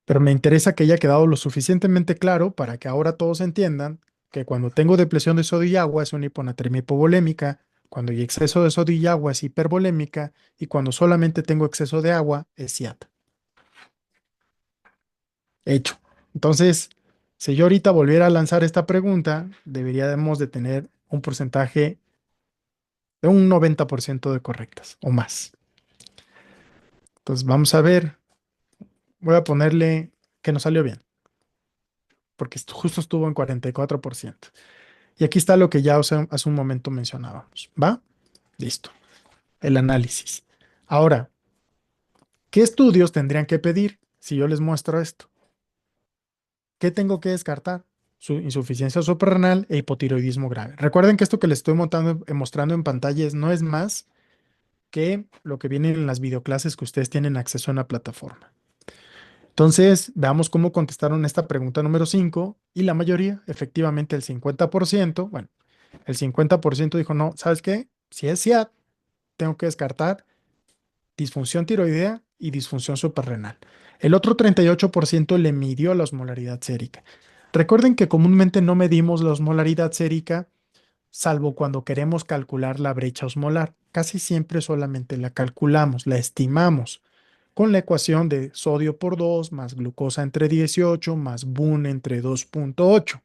Pero me interesa que haya quedado lo suficientemente claro para que ahora todos entiendan que cuando tengo depresión de sodio y agua es una hiponatremia hipovolémica, cuando hay exceso de sodio y agua es hipervolémica y cuando solamente tengo exceso de agua es SIAD. Hecho. Entonces, si yo ahorita volviera a lanzar esta pregunta, deberíamos de tener un porcentaje de un 90% de correctas o más. Entonces, vamos a ver. Voy a ponerle que nos salió bien, porque justo estuvo en 44%. Y aquí está lo que ya hace un momento mencionábamos. ¿Va? Listo. El análisis. Ahora, ¿qué estudios tendrían que pedir si yo les muestro esto? ¿Qué tengo que descartar? Su insuficiencia suprarrenal e hipotiroidismo grave. Recuerden que esto que les estoy mostrando en pantallas no es más que lo que viene en las videoclases que ustedes tienen acceso en la plataforma. Entonces, veamos cómo contestaron esta pregunta número 5 y la mayoría, efectivamente el 50%, bueno, el 50% dijo, no, ¿sabes qué? Si es SIAD, tengo que descartar disfunción tiroidea y disfunción suprarrenal. El otro 38% le midió la osmolaridad sérica. Recuerden que comúnmente no medimos la osmolaridad sérica salvo cuando queremos calcular la brecha osmolar. Casi siempre solamente la calculamos, la estimamos con la ecuación de sodio por 2 más glucosa entre 18 más BUN entre 2,8,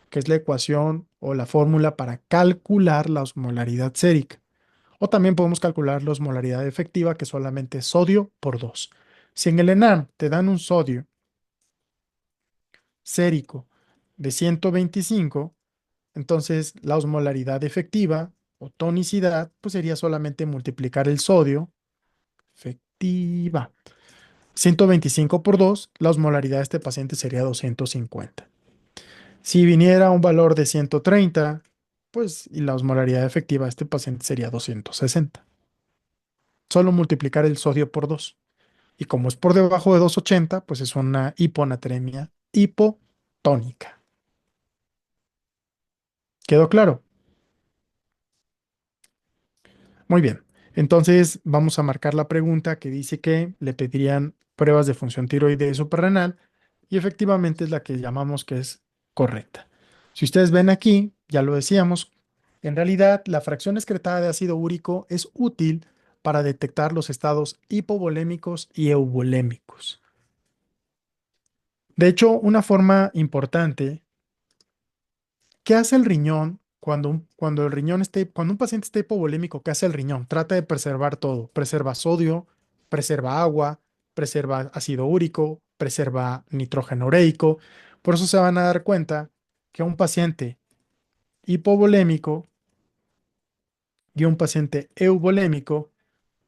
que es la ecuación o la fórmula para calcular la osmolaridad sérica. O también podemos calcular la osmolaridad efectiva, que es solamente sodio por 2. Si en el ENAM te dan un sodio sérico de 125, entonces la osmolaridad efectiva o tonicidad, pues sería solamente multiplicar el sodio efectiva. 125 por 2, la osmolaridad de este paciente sería 250. Si viniera un valor de 130, pues y la osmolaridad efectiva de este paciente sería 260. Solo multiplicar el sodio por 2. Y como es por debajo de 280, pues es una hiponatremia hipotónica. ¿Quedó claro? Muy bien. Entonces vamos a marcar la pregunta que dice que le pedirían pruebas de función tiroidea y suprarrenal y efectivamente es la que llamamos que es correcta. Si ustedes ven aquí, ya lo decíamos, en realidad la fracción excretada de ácido úrico es útil para detectar los estados hipovolémicos y euvolémicos. De hecho, una forma importante, ¿qué hace el riñón cuando el riñón esté, cuando un paciente esté hipovolémico, ¿qué hace el riñón? Trata de preservar todo. Preserva sodio, preserva agua, preserva ácido úrico, preserva nitrógeno ureico. Por eso se van a dar cuenta que un paciente hipovolémico y un paciente euvolémico,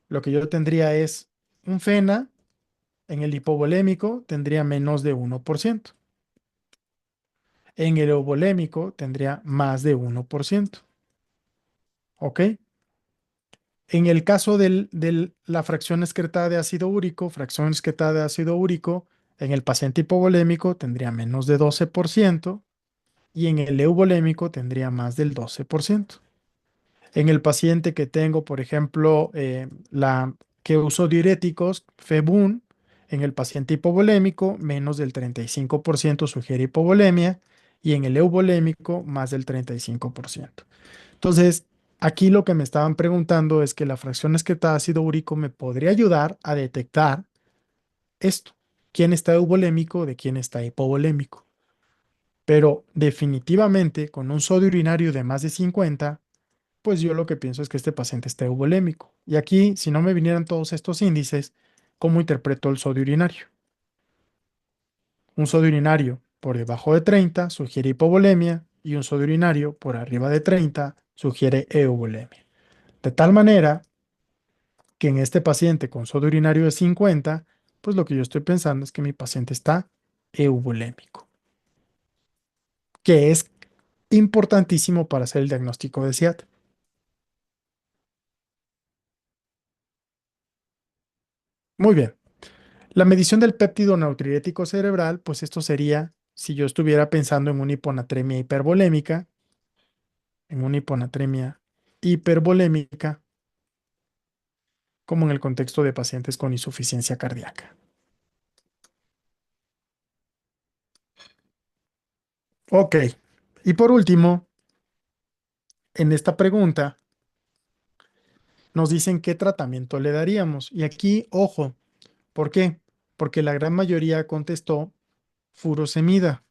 lo que yo tendría es un FeNA en el hipovolémico tendría menos de 1%. En el euvolémico tendría más de 1%. ¿Ok? En el caso de la fracción excretada de ácido úrico, fracción excretada de ácido úrico, en el paciente hipovolémico tendría menos de 12% y en el euvolémico tendría más del 12%. En el paciente que tengo, por ejemplo, que uso diuréticos, FEBUN, en el paciente hipovolémico, menos del 35% sugiere hipovolemia y en el euvolémico, más del 35%. Entonces, aquí lo que me estaban preguntando es que la fracción excretada de ácido úrico me podría ayudar a detectar esto, quién está euvolémico de quién está hipovolémico. Pero definitivamente con un sodio urinario de más de 50, pues yo lo que pienso es que este paciente está euvolémico. Y aquí, si no me vinieran todos estos índices, ¿cómo interpreto el sodio urinario? Un sodio urinario por debajo de 30 sugiere hipovolemia y un sodio urinario por arriba de 30 sugiere euvolemia. De tal manera que en este paciente con sodio urinario de 50, pues lo que yo estoy pensando es que mi paciente está euvolémico, que es importantísimo para hacer el diagnóstico de SIAD. Muy bien. La medición del péptido natriurético cerebral, pues esto sería si yo estuviera pensando en una hiponatremia hipervolémica, en una hiponatremia hipervolémica, como en el contexto de pacientes con insuficiencia cardíaca. Ok. Y por último, en esta pregunta nos dicen qué tratamiento le daríamos. Y aquí, ojo, ¿por qué? Porque la gran mayoría contestó furosemida.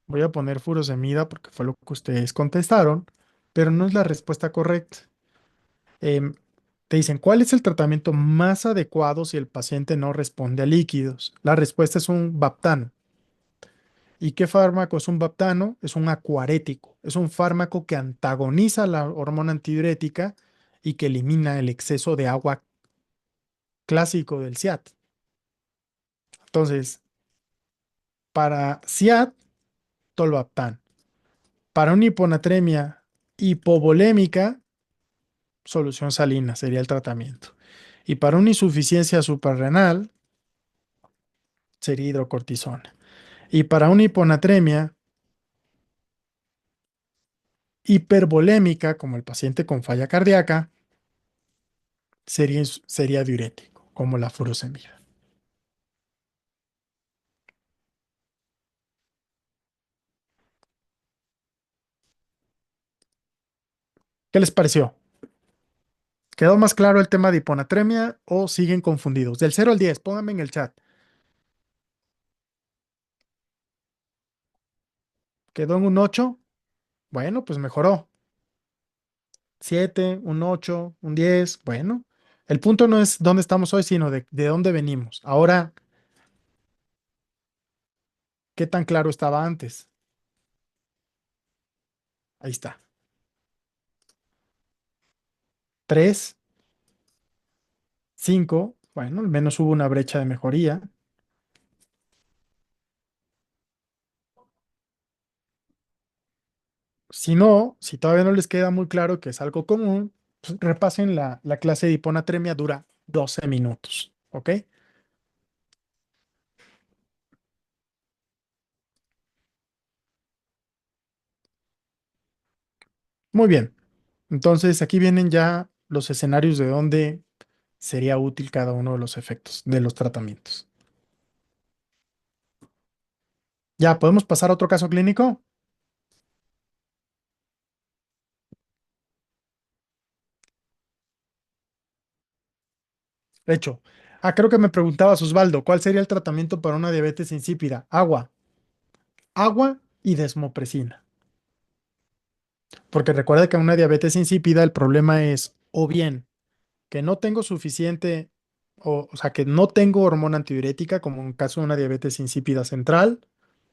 Voy a poner furosemida porque fue lo que ustedes contestaron, pero no es la respuesta correcta. Em, Te dicen, ¿cuál es el tratamiento más adecuado si el paciente no responde a líquidos? La respuesta es un baptano. ¿Y qué fármaco es un baptano? Es un acuarético. Es un fármaco que antagoniza la hormona antidiurética y que elimina el exceso de agua clásico del SIAD. Entonces, para SIAD, tolvaptan. Para una hiponatremia hipovolémica, solución salina sería el tratamiento. Y para una insuficiencia suprarrenal, sería hidrocortisona. Y para una hiponatremia hipervolémica, como el paciente con falla cardíaca, sería diurético, como la furosemida. ¿Qué les pareció? ¿Quedó más claro el tema de hiponatremia o siguen confundidos? Del 0 al 10, pónganme en el chat. ¿Quedó en un 8? Bueno, pues mejoró. 7, un 8, un 10. Bueno, el punto no es dónde estamos hoy, sino de dónde venimos. Ahora, ¿qué tan claro estaba antes? Ahí está. 3, 5. Bueno, al menos hubo una brecha de mejoría. Si no, si todavía no les queda muy claro que es algo común, pues repasen la clase de hiponatremia, dura 12 minutos. ¿Ok? Muy bien. Entonces, aquí vienen ya los escenarios de donde sería útil cada uno de los efectos de los tratamientos. Ya, ¿podemos pasar a otro caso clínico? Hecho. Ah, creo que me preguntaba Osvaldo, ¿cuál sería el tratamiento para una diabetes insípida? Agua y desmopresina. Porque recuerda que en una diabetes insípida el problema es o bien que no tengo suficiente, o sea, que no tengo hormona antidiurética, como en el caso de una diabetes insípida central,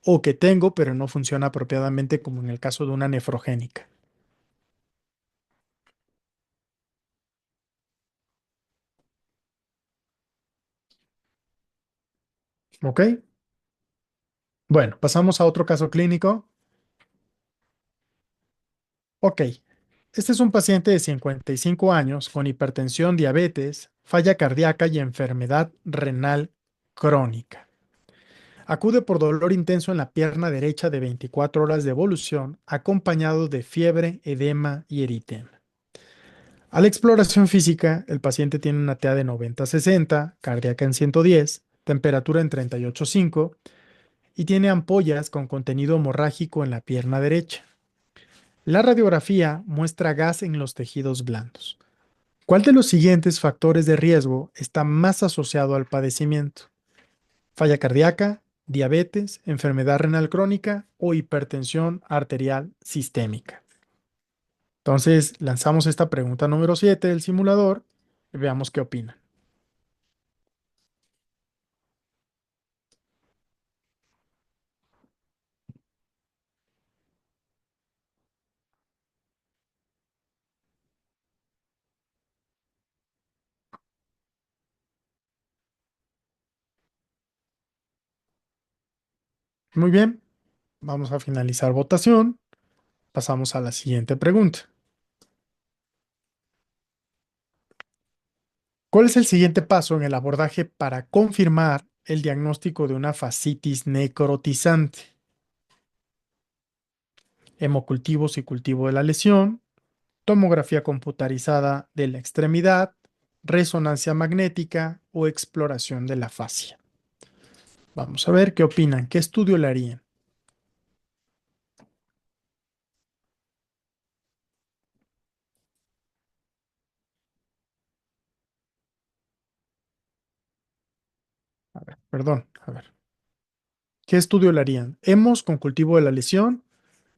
o que tengo, pero no funciona apropiadamente, como en el caso de una nefrogénica. ¿Ok? Bueno, pasamos a otro caso clínico. Ok, este es un paciente de 55 años con hipertensión, diabetes, falla cardíaca y enfermedad renal crónica. Acude por dolor intenso en la pierna derecha de 24 horas de evolución, acompañado de fiebre, edema y eritema. A la exploración física, el paciente tiene una TA de 90-60, cardíaca en 110, temperatura en 38,5 y tiene ampollas con contenido hemorrágico en la pierna derecha. La radiografía muestra gas en los tejidos blandos. ¿Cuál de los siguientes factores de riesgo está más asociado al padecimiento? Falla cardíaca, diabetes, enfermedad renal crónica o hipertensión arterial sistémica. Entonces, lanzamos esta pregunta número 7 del simulador y veamos qué opina. Muy bien, vamos a finalizar votación. Pasamos a la siguiente pregunta. ¿Cuál es el siguiente paso en el abordaje para confirmar el diagnóstico de una fascitis necrotizante? Hemocultivos y cultivo de la lesión, tomografía computarizada de la extremidad, resonancia magnética o exploración de la fascia. Vamos a ver qué opinan, qué estudio le harían. A ver, perdón, a ver. ¿Qué estudio le harían? ¿Hemos con cultivo de la lesión,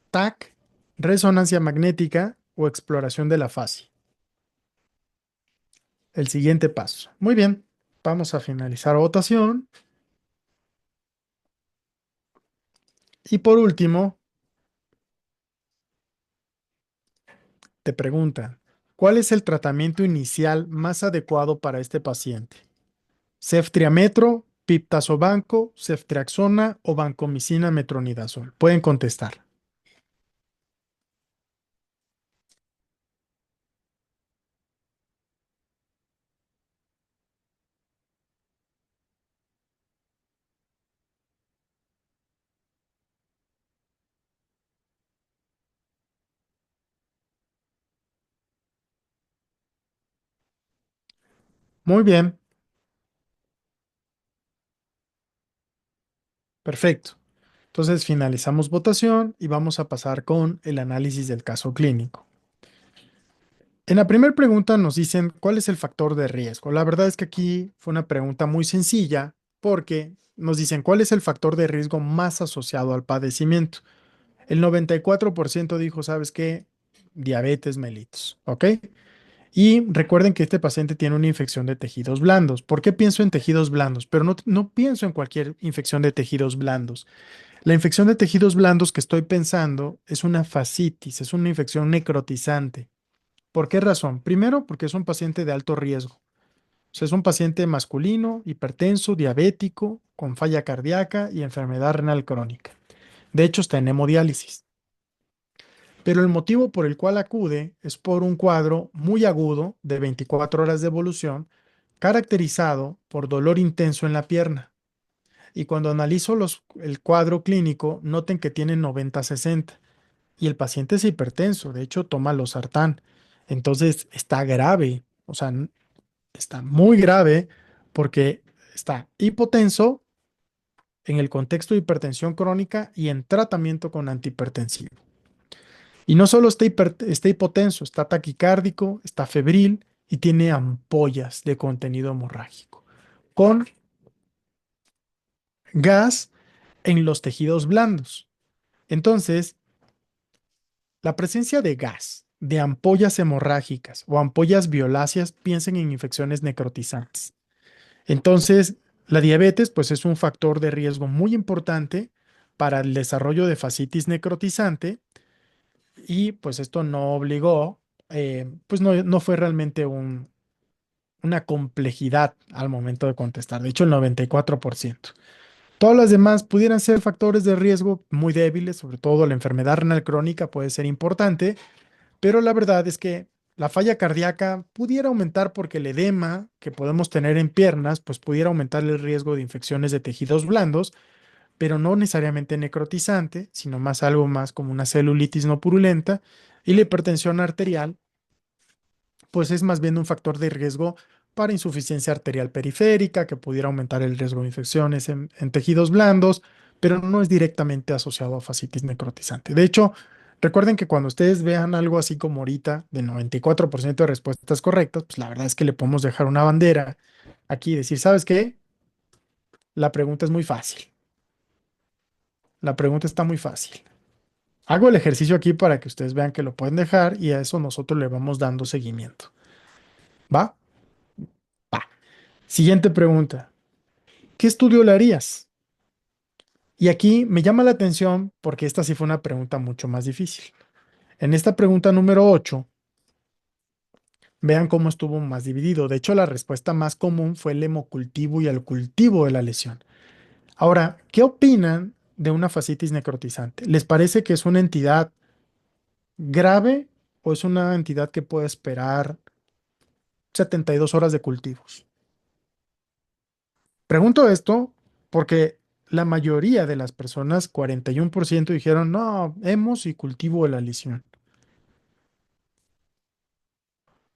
TAC, resonancia magnética o exploración de la fascia? El siguiente paso. Muy bien, vamos a finalizar votación. Y por último, te preguntan, ¿cuál es el tratamiento inicial más adecuado para este paciente? ¿Ceftriametro, piptazobacco, ceftriaxona o vancomicina metronidazol? Pueden contestar. Muy bien, perfecto. Entonces finalizamos votación y vamos a pasar con el análisis del caso clínico. En la primera pregunta nos dicen cuál es el factor de riesgo. La verdad es que aquí fue una pregunta muy sencilla porque nos dicen cuál es el factor de riesgo más asociado al padecimiento. El 94% dijo, ¿sabes qué? Diabetes mellitus, ¿ok? Y recuerden que este paciente tiene una infección de tejidos blandos. ¿Por qué pienso en tejidos blandos? Pero no pienso en cualquier infección de tejidos blandos. La infección de tejidos blandos que estoy pensando es una fascitis, es una infección necrotizante. ¿Por qué razón? Primero, porque es un paciente de alto riesgo. O sea, es un paciente masculino, hipertenso, diabético, con falla cardíaca y enfermedad renal crónica. De hecho, está en hemodiálisis. Pero el motivo por el cual acude es por un cuadro muy agudo de 24 horas de evolución, caracterizado por dolor intenso en la pierna. Y cuando analizo el cuadro clínico, noten que tiene 90-60 y el paciente es hipertenso, de hecho toma losartán. Entonces está grave, o sea, está muy grave porque está hipotenso en el contexto de hipertensión crónica y en tratamiento con antihipertensivo. Y no solo está hipotenso, está taquicárdico, está febril y tiene ampollas de contenido hemorrágico, con gas en los tejidos blandos. Entonces, La presencia de gas, de ampollas hemorrágicas o ampollas violáceas, piensen en infecciones necrotizantes. Entonces, la diabetes, pues es un factor de riesgo muy importante para el desarrollo de fascitis necrotizante y pues esto no obligó, pues no fue realmente una complejidad al momento de contestar. De hecho, el 94%. Todas las demás pudieran ser factores de riesgo muy débiles, sobre todo la enfermedad renal crónica puede ser importante, pero la verdad es que la falla cardíaca pudiera aumentar porque el edema que podemos tener en piernas, pues pudiera aumentar el riesgo de infecciones de tejidos blandos, pero no necesariamente necrotizante, sino más algo más como una celulitis no purulenta. Y la hipertensión arterial, pues es más bien un factor de riesgo para insuficiencia arterial periférica, que pudiera aumentar el riesgo de infecciones en tejidos blandos, pero no es directamente asociado a fascitis necrotizante. De hecho, recuerden que cuando ustedes vean algo así como ahorita, de 94% de respuestas correctas, pues la verdad es que le podemos dejar una bandera aquí y decir, ¿sabes qué? La pregunta es muy fácil. La pregunta está muy fácil. Hago el ejercicio aquí para que ustedes vean que lo pueden dejar y a eso nosotros le vamos dando seguimiento. ¿Va? Va. Siguiente pregunta. ¿Qué estudio le harías? Y aquí me llama la atención porque esta sí fue una pregunta mucho más difícil. En esta pregunta número 8, vean cómo estuvo más dividido. De hecho, la respuesta más común fue el hemocultivo y el cultivo de la lesión. Ahora, ¿qué opinan de una fascitis necrotizante? ¿Les parece que es una entidad grave o es una entidad que puede esperar 72 horas de cultivos? Pregunto esto porque la mayoría de las personas, 41%, dijeron, no, hemos y cultivo de la lesión.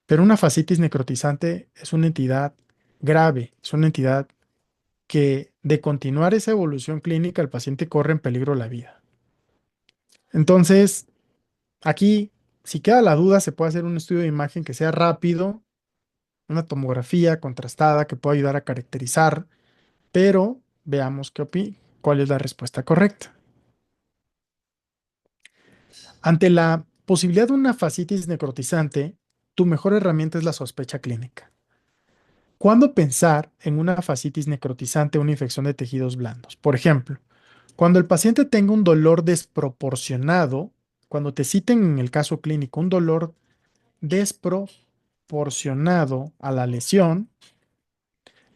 Pero una fascitis necrotizante es una entidad grave, es una entidad que de continuar esa evolución clínica, el paciente corre en peligro la vida. Entonces, aquí, si queda la duda, se puede hacer un estudio de imagen que sea rápido, una tomografía contrastada que pueda ayudar a caracterizar, pero veamos cuál es la respuesta correcta. Ante la posibilidad de una fascitis necrotizante, tu mejor herramienta es la sospecha clínica. ¿Cuándo pensar en una fascitis necrotizante o una infección de tejidos blandos? Por ejemplo, cuando el paciente tenga un dolor desproporcionado, cuando te citen en el caso clínico un dolor desproporcionado a la lesión,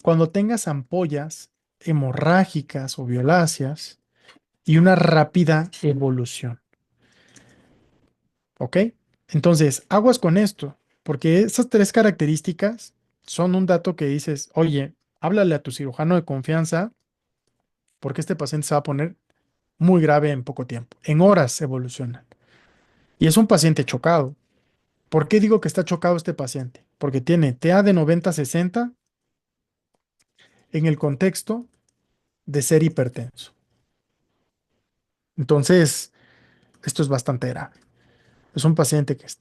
cuando tengas ampollas hemorrágicas o violáceas y una rápida evolución. ¿Ok? Entonces, aguas con esto, porque esas tres características son un dato que dices, oye, háblale a tu cirujano de confianza porque este paciente se va a poner muy grave en poco tiempo. En horas evoluciona. Y es un paciente chocado. ¿Por qué digo que está chocado este paciente? Porque tiene TA de 90-60 en el contexto de ser hipertenso. Entonces, esto es bastante grave. Es un paciente que es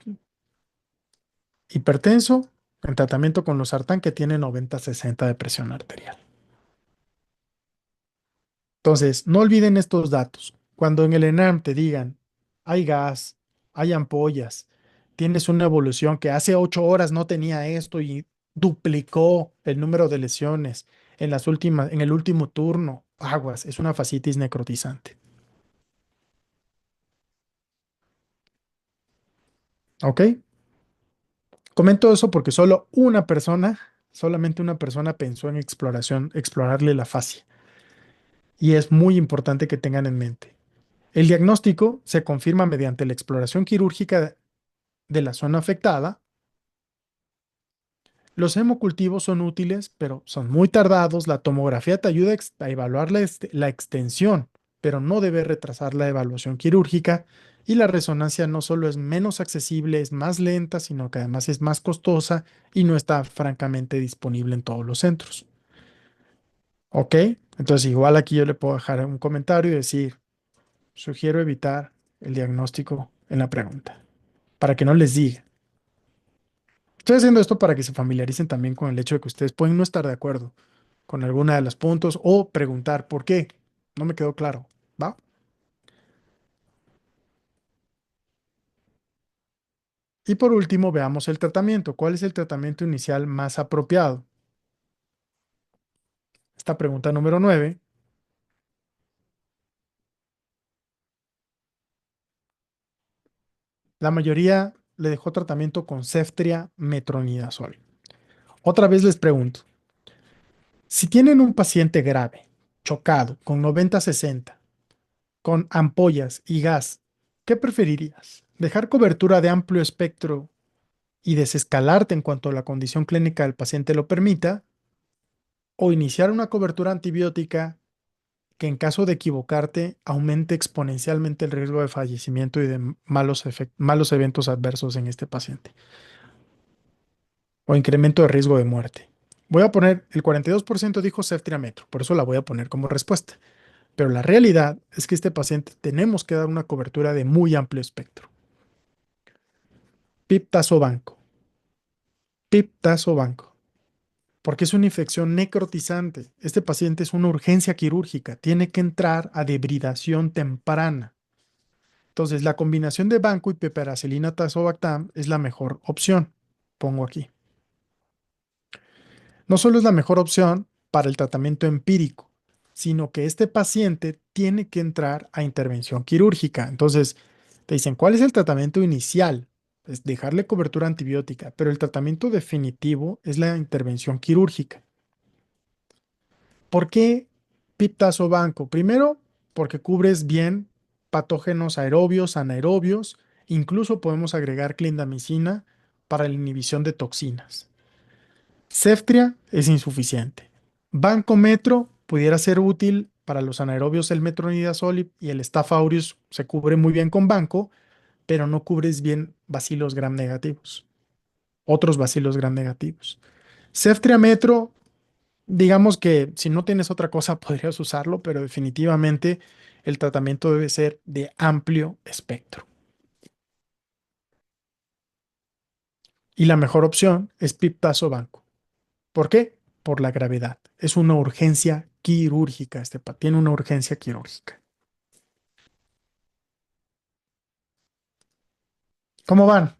hipertenso en tratamiento con losartán que tiene 90-60 de presión arterial. Entonces, no olviden estos datos. Cuando en el ENARM te digan, hay gas, hay ampollas, tienes una evolución que hace 8 horas no tenía esto y duplicó el número de lesiones en el último turno, aguas, es una fascitis necrotizante. ¿Ok? Comento eso porque solamente una persona pensó en explorarle la fascia. Y es muy importante que tengan en mente. El diagnóstico se confirma mediante la exploración quirúrgica de la zona afectada. Los hemocultivos son útiles, pero son muy tardados. La tomografía te ayuda a evaluar la extensión, pero no debe retrasar la evaluación quirúrgica. Y la resonancia no solo es menos accesible, es más lenta, sino que además es más costosa y no está francamente disponible en todos los centros. ¿Ok? Entonces, igual aquí yo le puedo dejar un comentario y decir, sugiero evitar el diagnóstico en la pregunta, para que no les diga. Estoy haciendo esto para que se familiaricen también con el hecho de que ustedes pueden no estar de acuerdo con alguna de los puntos o preguntar por qué. No me quedó claro. ¿Va? Y por último, veamos el tratamiento. ¿Cuál es el tratamiento inicial más apropiado? Esta pregunta número 9. La mayoría le dejó tratamiento con Ceftriaxone metronidazol. Otra vez les pregunto, si tienen un paciente grave, chocado, con 90-60, con ampollas y gas, ¿qué preferirías? ¿Dejar cobertura de amplio espectro y desescalarte en cuanto la condición clínica del paciente lo permita? ¿O iniciar una cobertura antibiótica que en caso de equivocarte aumente exponencialmente el riesgo de fallecimiento y de malos eventos adversos en este paciente? ¿O incremento de riesgo de muerte? Voy a poner, el 42% dijo Ceftriaxone, por eso la voy a poner como respuesta. Pero la realidad es que este paciente tenemos que dar una cobertura de muy amplio espectro. Pip-tazo-banco. Pip-tazo-banco. Porque es una infección necrotizante. Este paciente es una urgencia quirúrgica. Tiene que entrar a debridación temprana. Entonces, la combinación de banco y piperacilina tazobactam es la mejor opción. Pongo aquí. No solo es la mejor opción para el tratamiento empírico, sino que este paciente tiene que entrar a intervención quirúrgica. Entonces, te dicen, ¿cuál es el tratamiento inicial? Es dejarle cobertura antibiótica, pero el tratamiento definitivo es la intervención quirúrgica. ¿Por qué Piptazo Banco? Primero, porque cubres bien patógenos aerobios, anaerobios, incluso podemos agregar clindamicina para la inhibición de toxinas. Ceftria es insuficiente. Banco Metro pudiera ser útil para los anaerobios el metronidazol y el Staph aureus se cubre muy bien con banco, pero no cubres bien bacilos gram negativos, otros bacilos gram negativos. Ceftria Metro, digamos que si no tienes otra cosa podrías usarlo, pero definitivamente el tratamiento debe ser de amplio espectro. Y la mejor opción es Piptazo Banco. ¿Por qué? Por la gravedad. Es una urgencia quirúrgica. Tiene una urgencia quirúrgica. ¿Cómo van?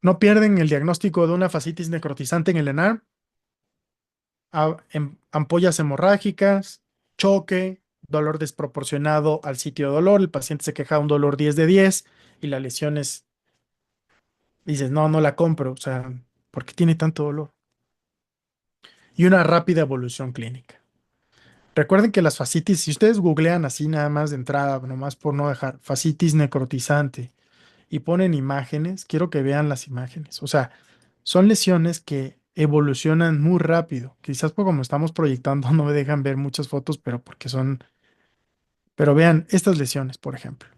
¿No pierden el diagnóstico de una fascitis necrotizante en el ENAR? Ampollas hemorrágicas, choque, dolor desproporcionado al sitio de dolor. El paciente se queja de un dolor 10 de 10 y la lesión es, dices, no, no la compro. O sea, ¿por qué tiene tanto dolor? Y una rápida evolución clínica. Recuerden que las fascitis, si ustedes googlean así nada más de entrada, nomás por no dejar, fascitis necrotizante y ponen imágenes, quiero que vean las imágenes. O sea, son lesiones que evolucionan muy rápido. Quizás por como estamos proyectando no me dejan ver muchas fotos, pero porque son... Pero vean estas lesiones, por ejemplo.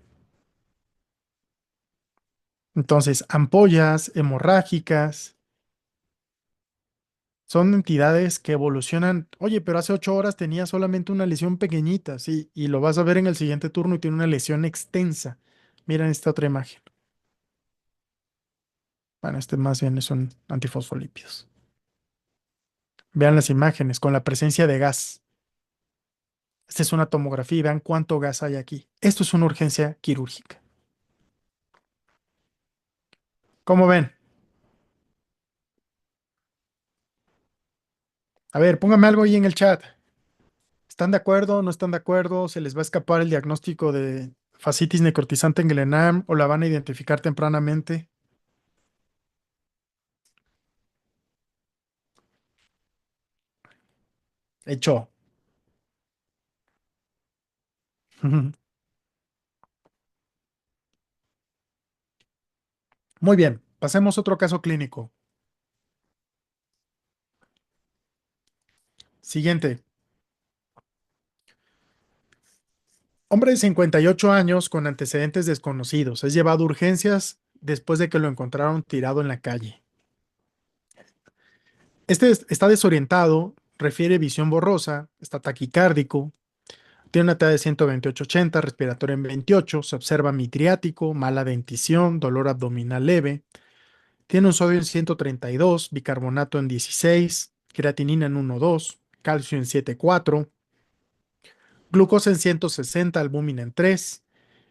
Entonces, ampollas hemorrágicas son entidades que evolucionan. Oye, pero hace 8 horas tenía solamente una lesión pequeñita, sí, y lo vas a ver en el siguiente turno y tiene una lesión extensa. Miren esta otra imagen. Bueno, este más bien son antifosfolípidos. Vean las imágenes con la presencia de gas. Esta es una tomografía y vean cuánto gas hay aquí. Esto es una urgencia quirúrgica. ¿Cómo ven? A ver, pónganme algo ahí en el chat. ¿Están de acuerdo? ¿No están de acuerdo? ¿Se les va a escapar el diagnóstico de fascitis necrotizante en el ENAM o la van a identificar tempranamente? Hecho. Muy bien, pasemos a otro caso clínico. Siguiente. Hombre de 58 años con antecedentes desconocidos. Es llevado a urgencias después de que lo encontraron tirado en la calle. Está desorientado, refiere visión borrosa, está taquicárdico, tiene una talla de 128/80, respiratorio en 28, se observa midriático, mala dentición, dolor abdominal leve, tiene un sodio en 132, bicarbonato en 16, creatinina en 1,2, calcio en 7,4, glucosa en 160, albúmina en 3,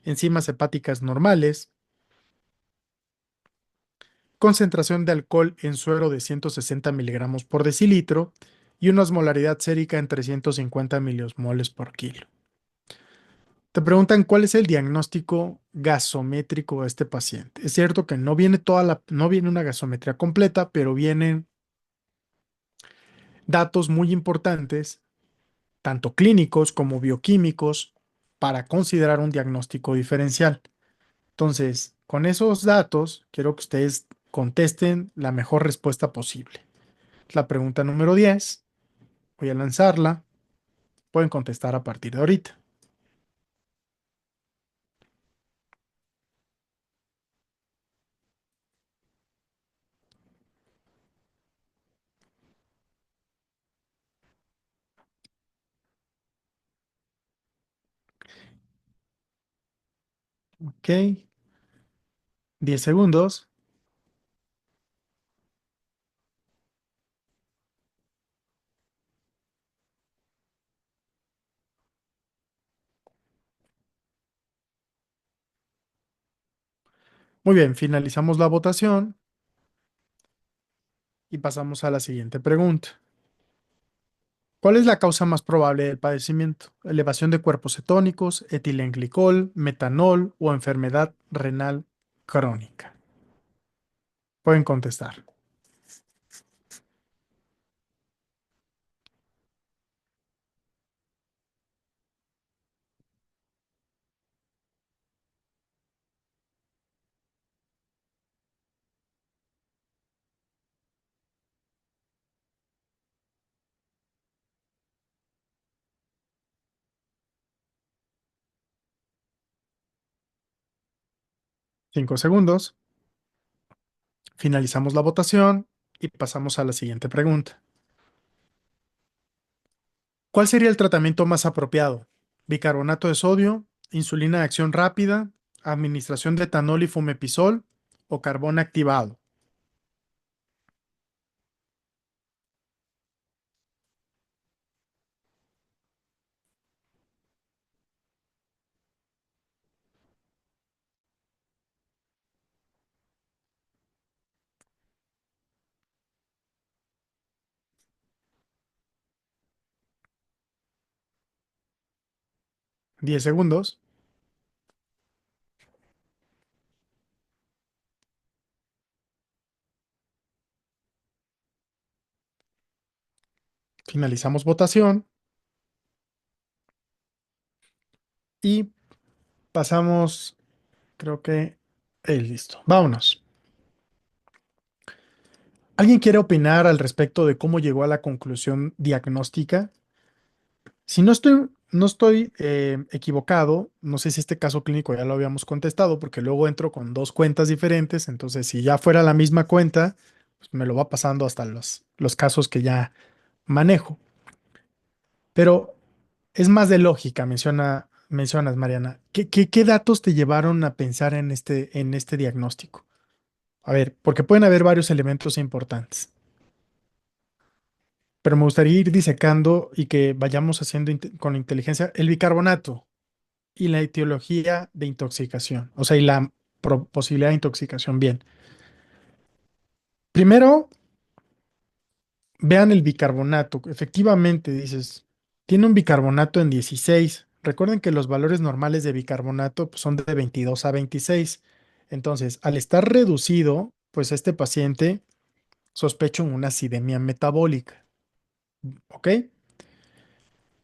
enzimas hepáticas normales, concentración de alcohol en suero de 160 miligramos por decilitro y una osmolaridad sérica en 350 miliosmoles por kilo. Te preguntan cuál es el diagnóstico gasométrico de este paciente. Es cierto que no viene una gasometría completa, pero vienen datos muy importantes, tanto clínicos como bioquímicos, para considerar un diagnóstico diferencial. Entonces, con esos datos, quiero que ustedes contesten la mejor respuesta posible. La pregunta número 10, voy a lanzarla. Pueden contestar a partir de ahorita. Ok, 10 segundos. Muy bien, finalizamos la votación y pasamos a la siguiente pregunta. ¿Cuál es la causa más probable del padecimiento? ¿Elevación de cuerpos cetónicos, etilenglicol, metanol o enfermedad renal crónica? Pueden contestar. 5 segundos. Finalizamos la votación y pasamos a la siguiente pregunta. ¿Cuál sería el tratamiento más apropiado? ¿Bicarbonato de sodio, insulina de acción rápida, administración de etanol y fumepizol o carbón activado? 10 segundos. Finalizamos votación y pasamos, creo que, listo. Vámonos. ¿Alguien quiere opinar al respecto de cómo llegó a la conclusión diagnóstica? Si no estoy equivocado, no sé si este caso clínico ya lo habíamos contestado, porque luego entro con dos cuentas diferentes, entonces si ya fuera la misma cuenta, pues me lo va pasando hasta los casos que ya manejo. Pero es más de lógica, mencionas, Mariana. ¿Qué datos te llevaron a pensar en este diagnóstico? A ver, porque pueden haber varios elementos importantes, pero me gustaría ir disecando y que vayamos haciendo con inteligencia el bicarbonato y la etiología de intoxicación, o sea, y la posibilidad de intoxicación. Bien, primero vean el bicarbonato. Efectivamente, dices, tiene un bicarbonato en 16. Recuerden que los valores normales de bicarbonato pues, son de 22 a 26. Entonces, al estar reducido, pues este paciente sospecho una acidemia metabólica. ¿Ok?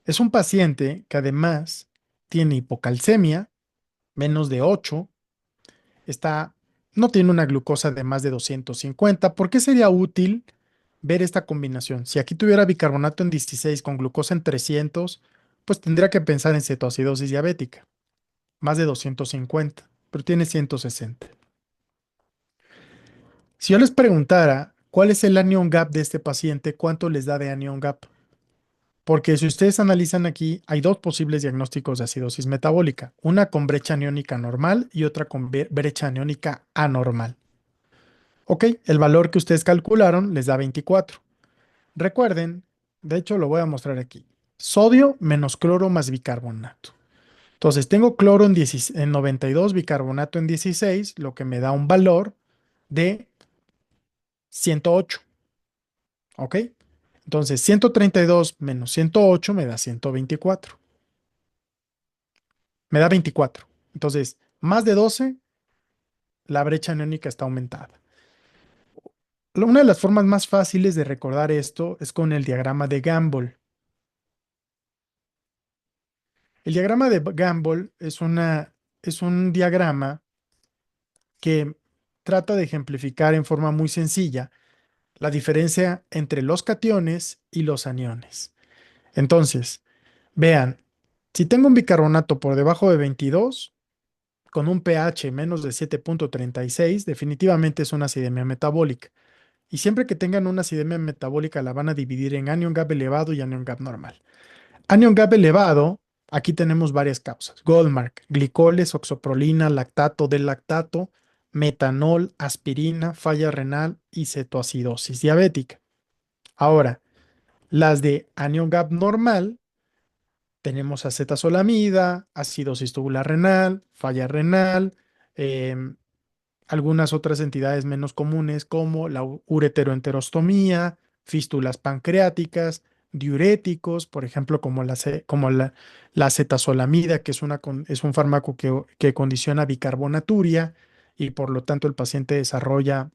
Es un paciente que además tiene hipocalcemia, menos de 8, está, no tiene una glucosa de más de 250. ¿Por qué sería útil ver esta combinación? Si aquí tuviera bicarbonato en 16 con glucosa en 300, pues tendría que pensar en cetoacidosis diabética, más de 250, pero tiene 160. Si yo les preguntara cuál es el anion gap de este paciente, ¿cuánto les da de anion gap? Porque si ustedes analizan aquí, hay dos posibles diagnósticos de acidosis metabólica, una con brecha aniónica normal y otra con brecha aniónica anormal. Ok, el valor que ustedes calcularon les da 24. Recuerden, de hecho lo voy a mostrar aquí, sodio menos cloro más bicarbonato. Entonces tengo cloro en 92, bicarbonato en 16, lo que me da un valor de 108, ¿ok? Entonces, 132 menos 108 me da 124. Me da 24. Entonces, más de 12, la brecha aniónica está aumentada. Una de las formas más fáciles de recordar esto es con el diagrama de Gamble. El diagrama de Gamble es un diagrama que trata de ejemplificar en forma muy sencilla la diferencia entre los cationes y los aniones. Entonces, vean, si tengo un bicarbonato por debajo de 22, con un pH menos de 7,36, definitivamente es una acidemia metabólica. Y siempre que tengan una acidemia metabólica la van a dividir en anion gap elevado y anion gap normal. Anion gap elevado, aquí tenemos varias causas. Goldmark, glicoles, oxoprolina, lactato del lactato, metanol, aspirina, falla renal y cetoacidosis diabética. Ahora, las de anion gap normal, tenemos acetazolamida, acidosis tubular renal, falla renal, em, algunas otras entidades menos comunes como la ureteroenterostomía, fístulas pancreáticas, diuréticos, por ejemplo, como la acetazolamida, que es un fármaco que condiciona bicarbonaturia y por lo tanto el paciente desarrolla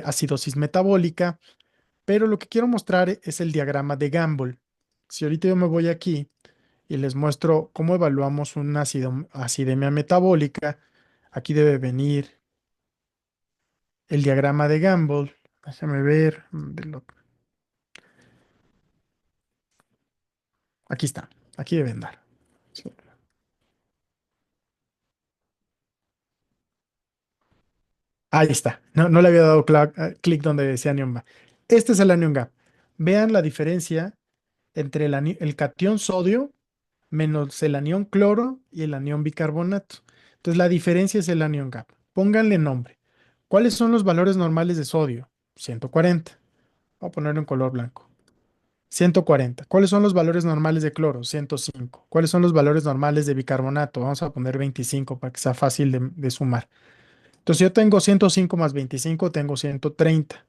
acidosis metabólica. Pero lo que quiero mostrar es el diagrama de Gamble. Si ahorita yo me voy aquí y les muestro cómo evaluamos una acidemia metabólica, aquí debe venir el diagrama de Gamble. Déjame ver. Aquí está. Aquí deben dar. Sí. Ahí está. No, no le había dado clic donde decía anion gap. Este es el anion gap. Vean la diferencia entre el catión sodio menos el anión cloro y el anión bicarbonato. Entonces la diferencia es el anion gap. Pónganle nombre. ¿Cuáles son los valores normales de sodio? 140. Voy a ponerlo en color blanco. 140. ¿Cuáles son los valores normales de cloro? 105. ¿Cuáles son los valores normales de bicarbonato? Vamos a poner 25 para que sea fácil de sumar. Entonces yo tengo 105 más 25, tengo 130.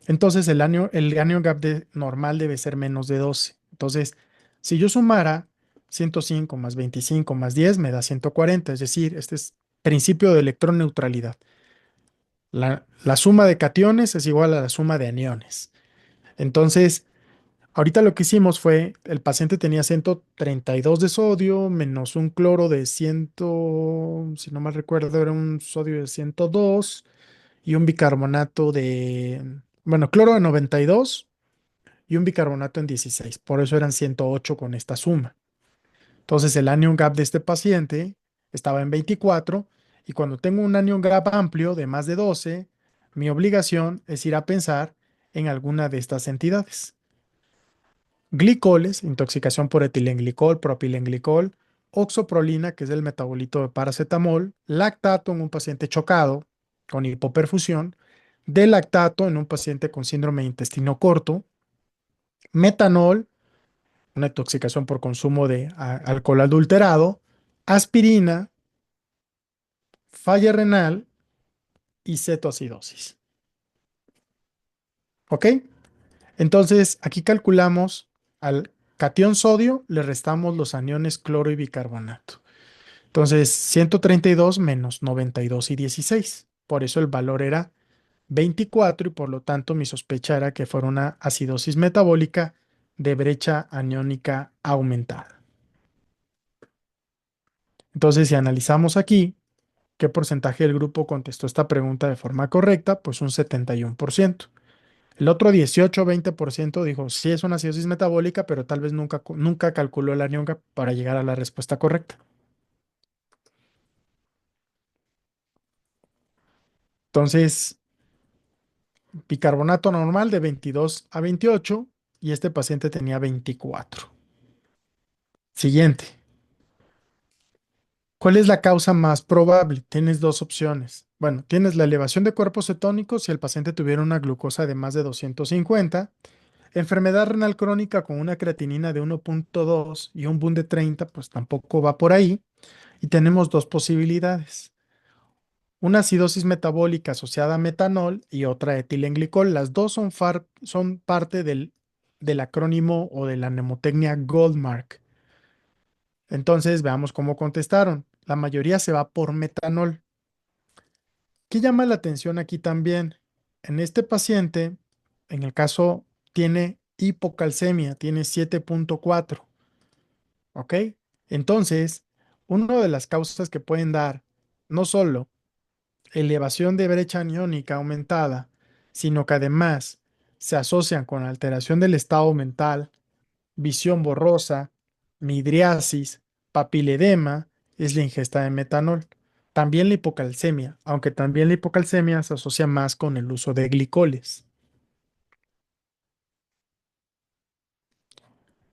Entonces el anion gap normal debe ser menos de 12. Entonces, si yo sumara 105 más 25 más 10 me da 140. Es decir, este es principio de electroneutralidad. La suma de cationes es igual a la suma de aniones. Entonces, ahorita lo que hicimos fue, el paciente tenía 132 de sodio menos un cloro de 100, si no mal recuerdo, era un sodio de 102 y un bicarbonato bueno, cloro de 92 y un bicarbonato en 16. Por eso eran 108 con esta suma. Entonces el anion gap de este paciente estaba en 24 y cuando tengo un anion gap amplio de más de 12, mi obligación es ir a pensar en alguna de estas entidades. Glicoles, intoxicación por etilenglicol, propilenglicol, oxoprolina, que es el metabolito de paracetamol, lactato en un paciente chocado con hipoperfusión, delactato en un paciente con síndrome de intestino corto, metanol, una intoxicación por consumo de alcohol adulterado, aspirina, falla renal y cetoacidosis. ¿Ok? Entonces, aquí calculamos al catión sodio, le restamos los aniones cloro y bicarbonato. Entonces, 132 menos 92 y 16. Por eso el valor era 24 y por lo tanto mi sospecha era que fuera una acidosis metabólica de brecha aniónica aumentada. Entonces, si analizamos aquí, ¿qué porcentaje del grupo contestó esta pregunta de forma correcta? Pues un 71%. El otro 18-20% dijo, sí es una acidosis metabólica, pero tal vez nunca calculó la anión gap para llegar a la respuesta correcta. Entonces, bicarbonato normal de 22 a 28 y este paciente tenía 24. Siguiente. ¿Cuál es la causa más probable? Tienes dos opciones. Bueno, tienes la elevación de cuerpos cetónicos si el paciente tuviera una glucosa de más de 250, enfermedad renal crónica con una creatinina de 1,2 y un BUN de 30, pues tampoco va por ahí. Y tenemos dos posibilidades. Una acidosis metabólica asociada a metanol y otra etilenglicol. Las dos son parte del acrónimo o de la mnemotecnia Goldmark. Entonces, veamos cómo contestaron. La mayoría se va por metanol. ¿Qué llama la atención aquí también? En este paciente, en el caso, tiene hipocalcemia, tiene 7.4, ¿ok? Entonces, una de las causas que pueden dar no solo elevación de brecha aniónica aumentada, sino que además se asocian con alteración del estado mental, visión borrosa, midriasis, papiledema, es la ingesta de metanol. También la hipocalcemia, aunque también la hipocalcemia se asocia más con el uso de glicoles.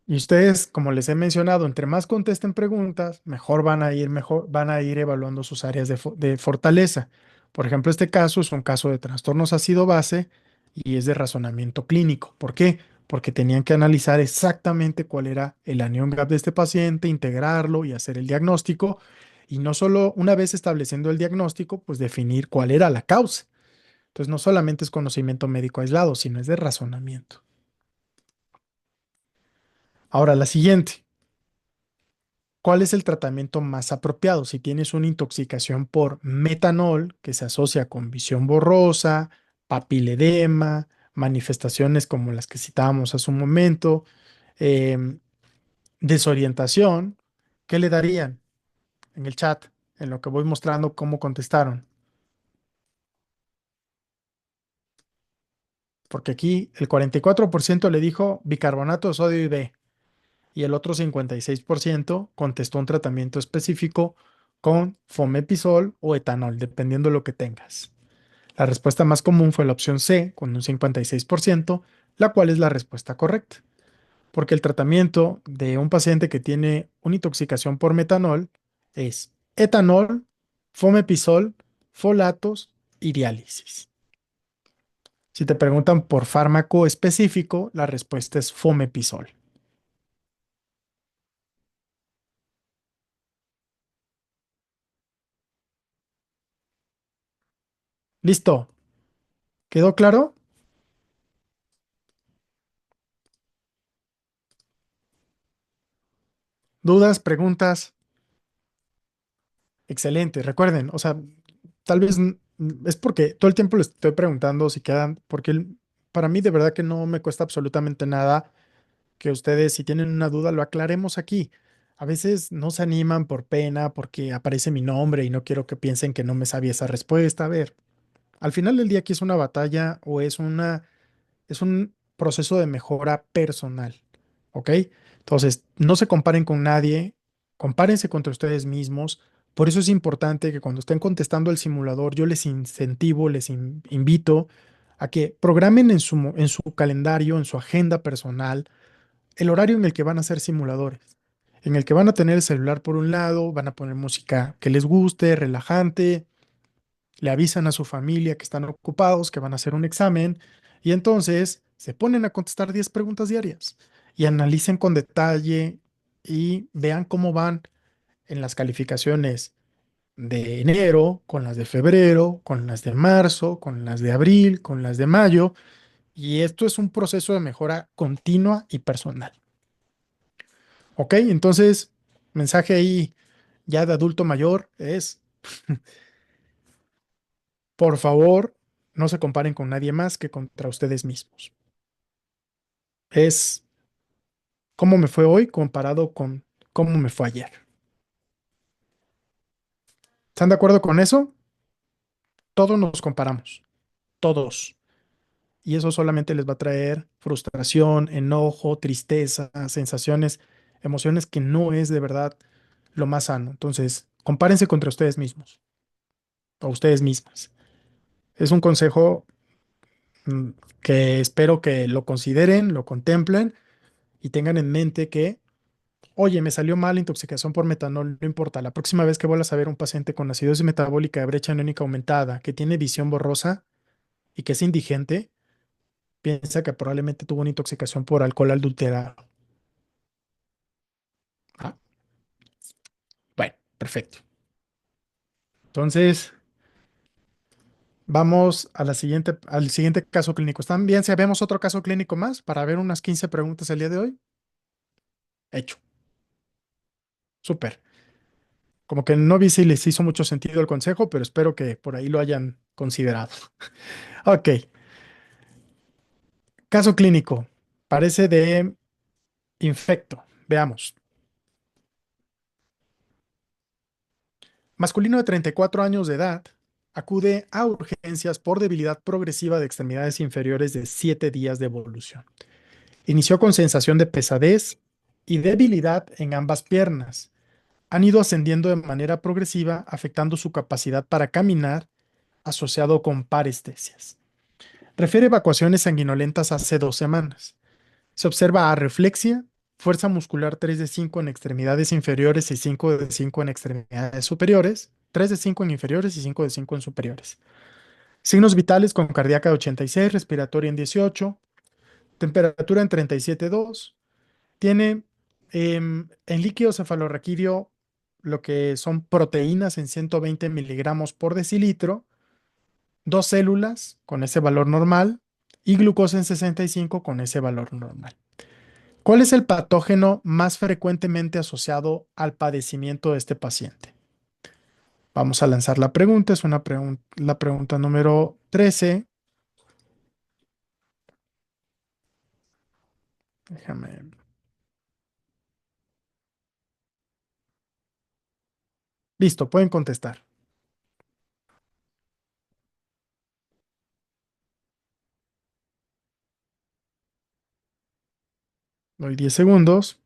Y ustedes, como les he mencionado, entre más contesten preguntas, mejor van a ir evaluando sus áreas de fortaleza. Por ejemplo, este caso es un caso de trastornos ácido-base y es de razonamiento clínico. ¿Por qué? Porque tenían que analizar exactamente cuál era el anion gap de este paciente, integrarlo y hacer el diagnóstico. Y no solo una vez estableciendo el diagnóstico, pues definir cuál era la causa. Entonces, no solamente es conocimiento médico aislado, sino es de razonamiento. Ahora, la siguiente. ¿Cuál es el tratamiento más apropiado? Si tienes una intoxicación por metanol que se asocia con visión borrosa, papiledema, manifestaciones como las que citábamos hace un momento, em, desorientación, ¿qué le darían en el chat? En lo que voy mostrando cómo contestaron. Porque aquí el 44% le dijo bicarbonato de sodio y B y el otro 56% contestó un tratamiento específico con fomepizol o etanol, dependiendo de lo que tengas. La respuesta más común fue la opción C, con un 56%, la cual es la respuesta correcta, porque el tratamiento de un paciente que tiene una intoxicación por metanol es etanol, fomepizol, folatos y diálisis. Si te preguntan por fármaco específico, la respuesta es fomepizol. ¿Listo? ¿Quedó claro? ¿Dudas, preguntas? Excelente. Recuerden, o sea, tal vez es porque todo el tiempo les estoy preguntando si quedan, porque para mí de verdad que no me cuesta absolutamente nada que ustedes, si tienen una duda, lo aclaremos aquí. A veces no se animan por pena, porque aparece mi nombre y no quiero que piensen que no me sabía esa respuesta. A ver, al final del día aquí es una batalla o es un proceso de mejora personal, ¿ok? Entonces, no se comparen con nadie, compárense contra ustedes mismos. Por eso es importante que cuando estén contestando el simulador, yo les incentivo, invito a que programen en su calendario, en su agenda personal, el horario en el que van a hacer simuladores, en el que van a tener el celular por un lado, van a poner música que les guste, relajante, le avisan a su familia que están ocupados, que van a hacer un examen, y entonces se ponen a contestar 10 preguntas diarias y analicen con detalle y vean cómo van en las calificaciones de enero, con las de febrero, con las de marzo, con las de abril, con las de mayo, y esto es un proceso de mejora continua y personal. ¿Ok? Entonces, mensaje ahí ya de adulto mayor es, por favor, no se comparen con nadie más que contra ustedes mismos. Es cómo me fue hoy comparado con cómo me fue ayer. ¿Están de acuerdo con eso? Todos nos comparamos, todos. Y eso solamente les va a traer frustración, enojo, tristeza, sensaciones, emociones que no es de verdad lo más sano. Entonces, compárense contra ustedes mismos o ustedes mismas. Es un consejo mm, que espero que lo consideren, lo contemplen y tengan en mente que, oye, me salió mal la intoxicación por metanol, no importa, la próxima vez que vuelvas a ver un paciente con acidosis metabólica de brecha aniónica aumentada, que tiene visión borrosa y que es indigente, piensa que probablemente tuvo una intoxicación por alcohol adulterado. Ah, bueno, perfecto. Entonces, Vamos a al siguiente caso clínico. ¿Están bien si vemos otro caso clínico más para ver unas 15 preguntas el día de hoy? Hecho. Súper. Como que no vi si les hizo mucho sentido el consejo, pero espero que por ahí lo hayan considerado. Ok, caso clínico. Parece de infecto. Veamos. Masculino de 34 años de edad acude a urgencias por debilidad progresiva de extremidades inferiores de 7 días de evolución. Inició con sensación de pesadez y debilidad en ambas piernas. Han ido ascendiendo de manera progresiva, afectando su capacidad para caminar, asociado con parestesias. Refiere evacuaciones sanguinolentas hace 2 semanas. Se observa arreflexia, fuerza muscular 3 de 5 en extremidades inferiores y 5 de 5 en extremidades superiores, 3 de 5 en inferiores y 5 de 5 en superiores. Signos vitales con cardíaca de 86, respiratoria en 18, temperatura en 37,2. Tiene en líquido cefalorraquídeo lo que son proteínas en 120 miligramos por decilitro, 2 células con ese valor normal y glucosa en 65 con ese valor normal. ¿Cuál es el patógeno más frecuentemente asociado al padecimiento de este paciente? Vamos a lanzar la pregunta, es la pregunta número 13. Déjame. Listo, pueden contestar. Doy 10 segundos.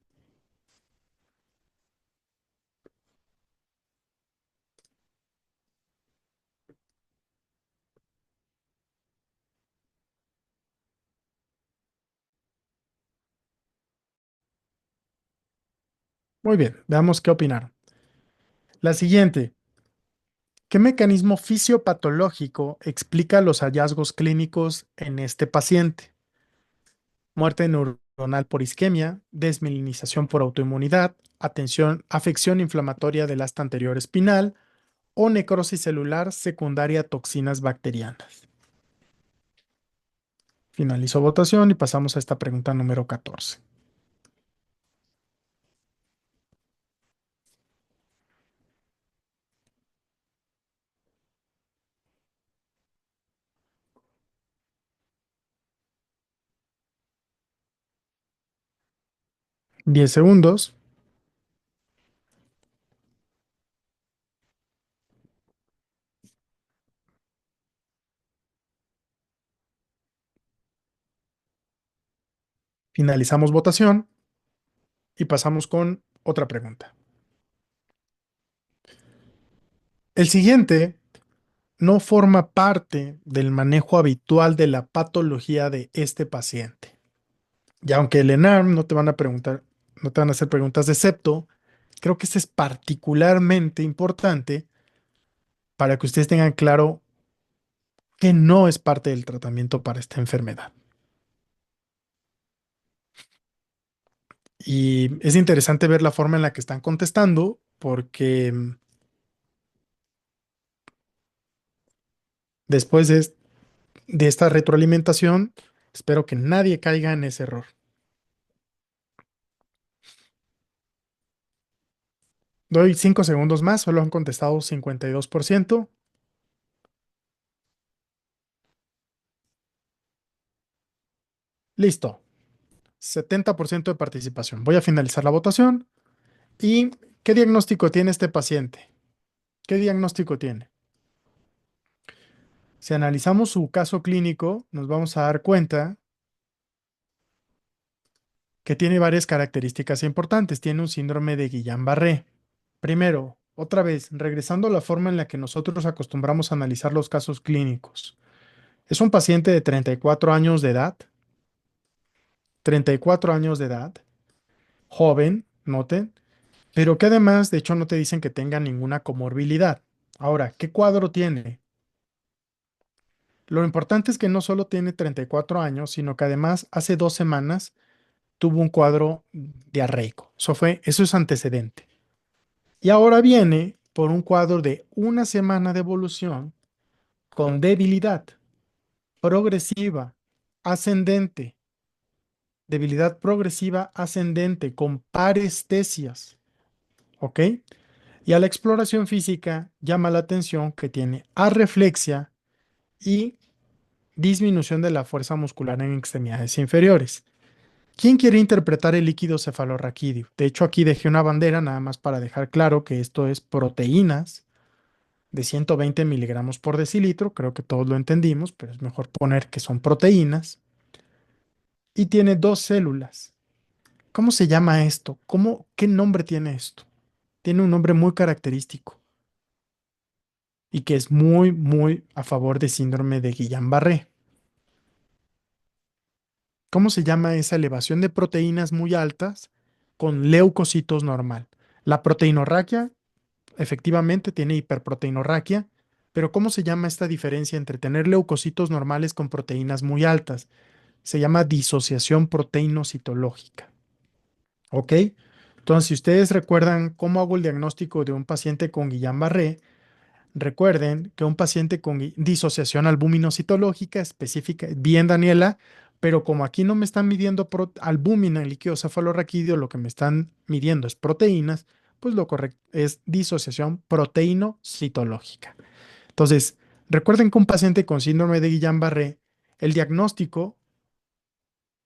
Muy bien, veamos qué opinaron. La siguiente. ¿Qué mecanismo fisiopatológico explica los hallazgos clínicos en este paciente? Muerte neuronal por isquemia, desmielinización por autoinmunidad, afección inflamatoria del asta anterior espinal o necrosis celular secundaria a toxinas bacterianas. Finalizó votación y pasamos a esta pregunta número 14. 10 segundos. Finalizamos votación y pasamos con otra pregunta. El siguiente no forma parte del manejo habitual de la patología de este paciente. Y aunque el ENARM no te van a preguntar, no te van a hacer preguntas de septo, creo que este es particularmente importante para que ustedes tengan claro que no es parte del tratamiento para esta enfermedad. Y es interesante ver la forma en la que están contestando, porque después de esta retroalimentación, espero que nadie caiga en ese error. Doy 5 segundos más, solo han contestado 52%. Listo, 70% de participación. Voy a finalizar la votación. ¿Y qué diagnóstico tiene este paciente? ¿Qué diagnóstico tiene? Si analizamos su caso clínico, nos vamos a dar cuenta que tiene varias características importantes. Tiene un síndrome de Guillain-Barré. Primero, otra vez, regresando a la forma en la que nosotros acostumbramos a analizar los casos clínicos. Es un paciente de 34 años de edad, 34 años de edad, joven, noten, pero que además, de hecho, no te dicen que tenga ninguna comorbilidad. Ahora, ¿qué cuadro tiene? Lo importante es que no solo tiene 34 años, sino que además hace 2 semanas tuvo un cuadro diarreico. Eso es antecedente. Y ahora viene por un cuadro de 1 semana de evolución con debilidad progresiva, ascendente, debilidad progresiva ascendente, con parestesias, ¿ok? Y a la exploración física llama la atención que tiene arreflexia y disminución de la fuerza muscular en extremidades inferiores. ¿Quién quiere interpretar el líquido cefalorraquídeo? De hecho, aquí dejé una bandera nada más para dejar claro que esto es proteínas de 120 miligramos por decilitro. Creo que todos lo entendimos, pero es mejor poner que son proteínas. Y tiene dos células. ¿Cómo se llama esto? ¿Qué nombre tiene esto? Tiene un nombre muy característico y que es muy, muy a favor de síndrome de Guillain-Barré. ¿Cómo se llama esa elevación de proteínas muy altas con leucocitos normal? La proteinorraquia efectivamente tiene hiperproteinorraquia, pero ¿cómo se llama esta diferencia entre tener leucocitos normales con proteínas muy altas? Se llama disociación proteinocitológica. ¿Ok? Entonces, si ustedes recuerdan cómo hago el diagnóstico de un paciente con Guillain-Barré, recuerden que un paciente con disociación albúmino-citológica específica, bien Daniela, pero como aquí no me están midiendo albúmina en líquido cefalorraquídeo, lo que me están midiendo es proteínas, pues lo correcto es disociación proteino-citológica. Entonces, recuerden que un paciente con síndrome de Guillain-Barré, el diagnóstico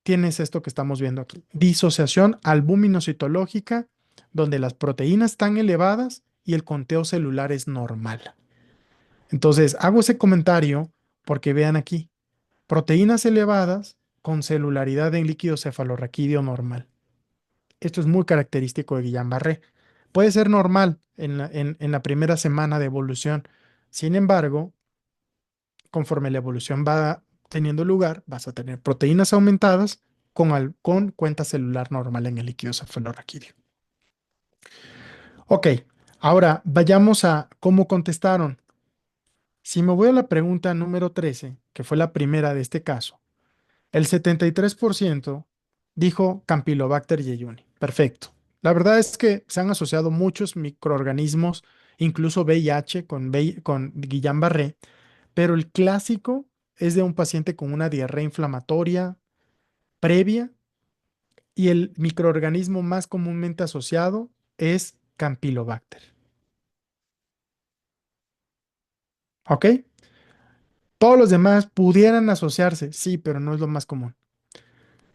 tienes esto que estamos viendo aquí, disociación albúmino-citológica, donde las proteínas están elevadas y el conteo celular es normal. Entonces, hago ese comentario porque vean aquí, proteínas elevadas con celularidad en líquido cefalorraquídeo normal. Esto es muy característico de Guillain-Barré. Puede ser normal en la primera semana de evolución. Sin embargo, conforme la evolución va teniendo lugar, vas a tener proteínas aumentadas con cuenta celular normal en el líquido cefalorraquídeo. Ok, ahora vayamos a cómo contestaron. Si me voy a la pregunta número 13, que fue la primera de este caso, el 73% dijo Campylobacter jejuni. Perfecto. La verdad es que se han asociado muchos microorganismos, incluso VIH con Guillain-Barré, pero el clásico es de un paciente con una diarrea inflamatoria previa y el microorganismo más comúnmente asociado es Campylobacter. ¿Ok? Todos los demás pudieran asociarse, sí, pero no es lo más común.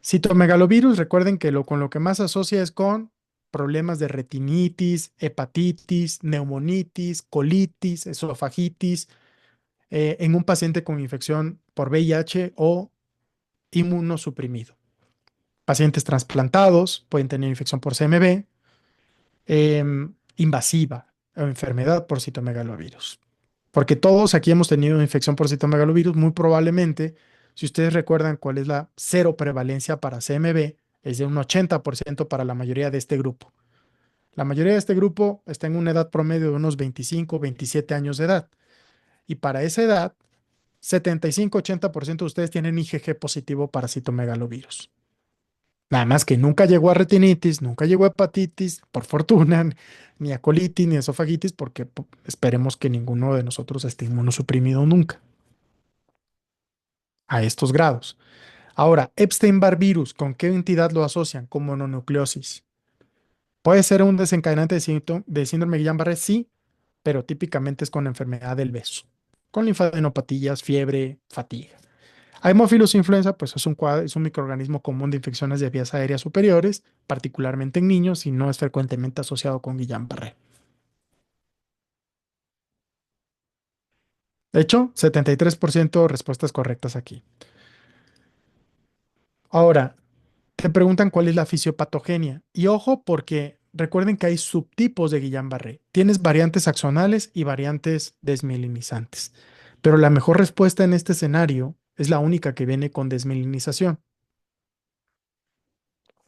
Citomegalovirus, recuerden que con lo que más se asocia es con problemas de retinitis, hepatitis, neumonitis, colitis, esofagitis, en un paciente con infección por VIH o inmunosuprimido. Pacientes trasplantados pueden tener infección por CMV, invasiva o enfermedad por citomegalovirus. Porque todos aquí hemos tenido infección por citomegalovirus, muy probablemente, si ustedes recuerdan cuál es la cero prevalencia para CMV, es de un 80% para la mayoría de este grupo. La mayoría de este grupo está en una edad promedio de unos 25, 27 años de edad. Y para esa edad, 75-80% de ustedes tienen IgG positivo para citomegalovirus. Nada más que nunca llegó a retinitis, nunca llegó a hepatitis, por fortuna, ni a colitis, ni a esofagitis, porque esperemos que ninguno de nosotros esté inmunosuprimido nunca a estos grados. Ahora, Epstein-Barr virus, ¿con qué entidad lo asocian? Con mononucleosis. ¿Puede ser un desencadenante de síndrome de Guillain-Barré? Sí, pero típicamente es con enfermedad del beso, con linfadenopatías, fiebre, fatiga. Haemophilus influenza, pues es un microorganismo común de infecciones de vías aéreas superiores, particularmente en niños, y no es frecuentemente asociado con Guillain-Barré. De hecho, 73% respuestas correctas aquí. Ahora, te preguntan cuál es la fisiopatogenia. Y ojo, porque recuerden que hay subtipos de Guillain-Barré. Tienes variantes axonales y variantes desmielinizantes. Pero la mejor respuesta en este escenario es la única que viene con desmielinización.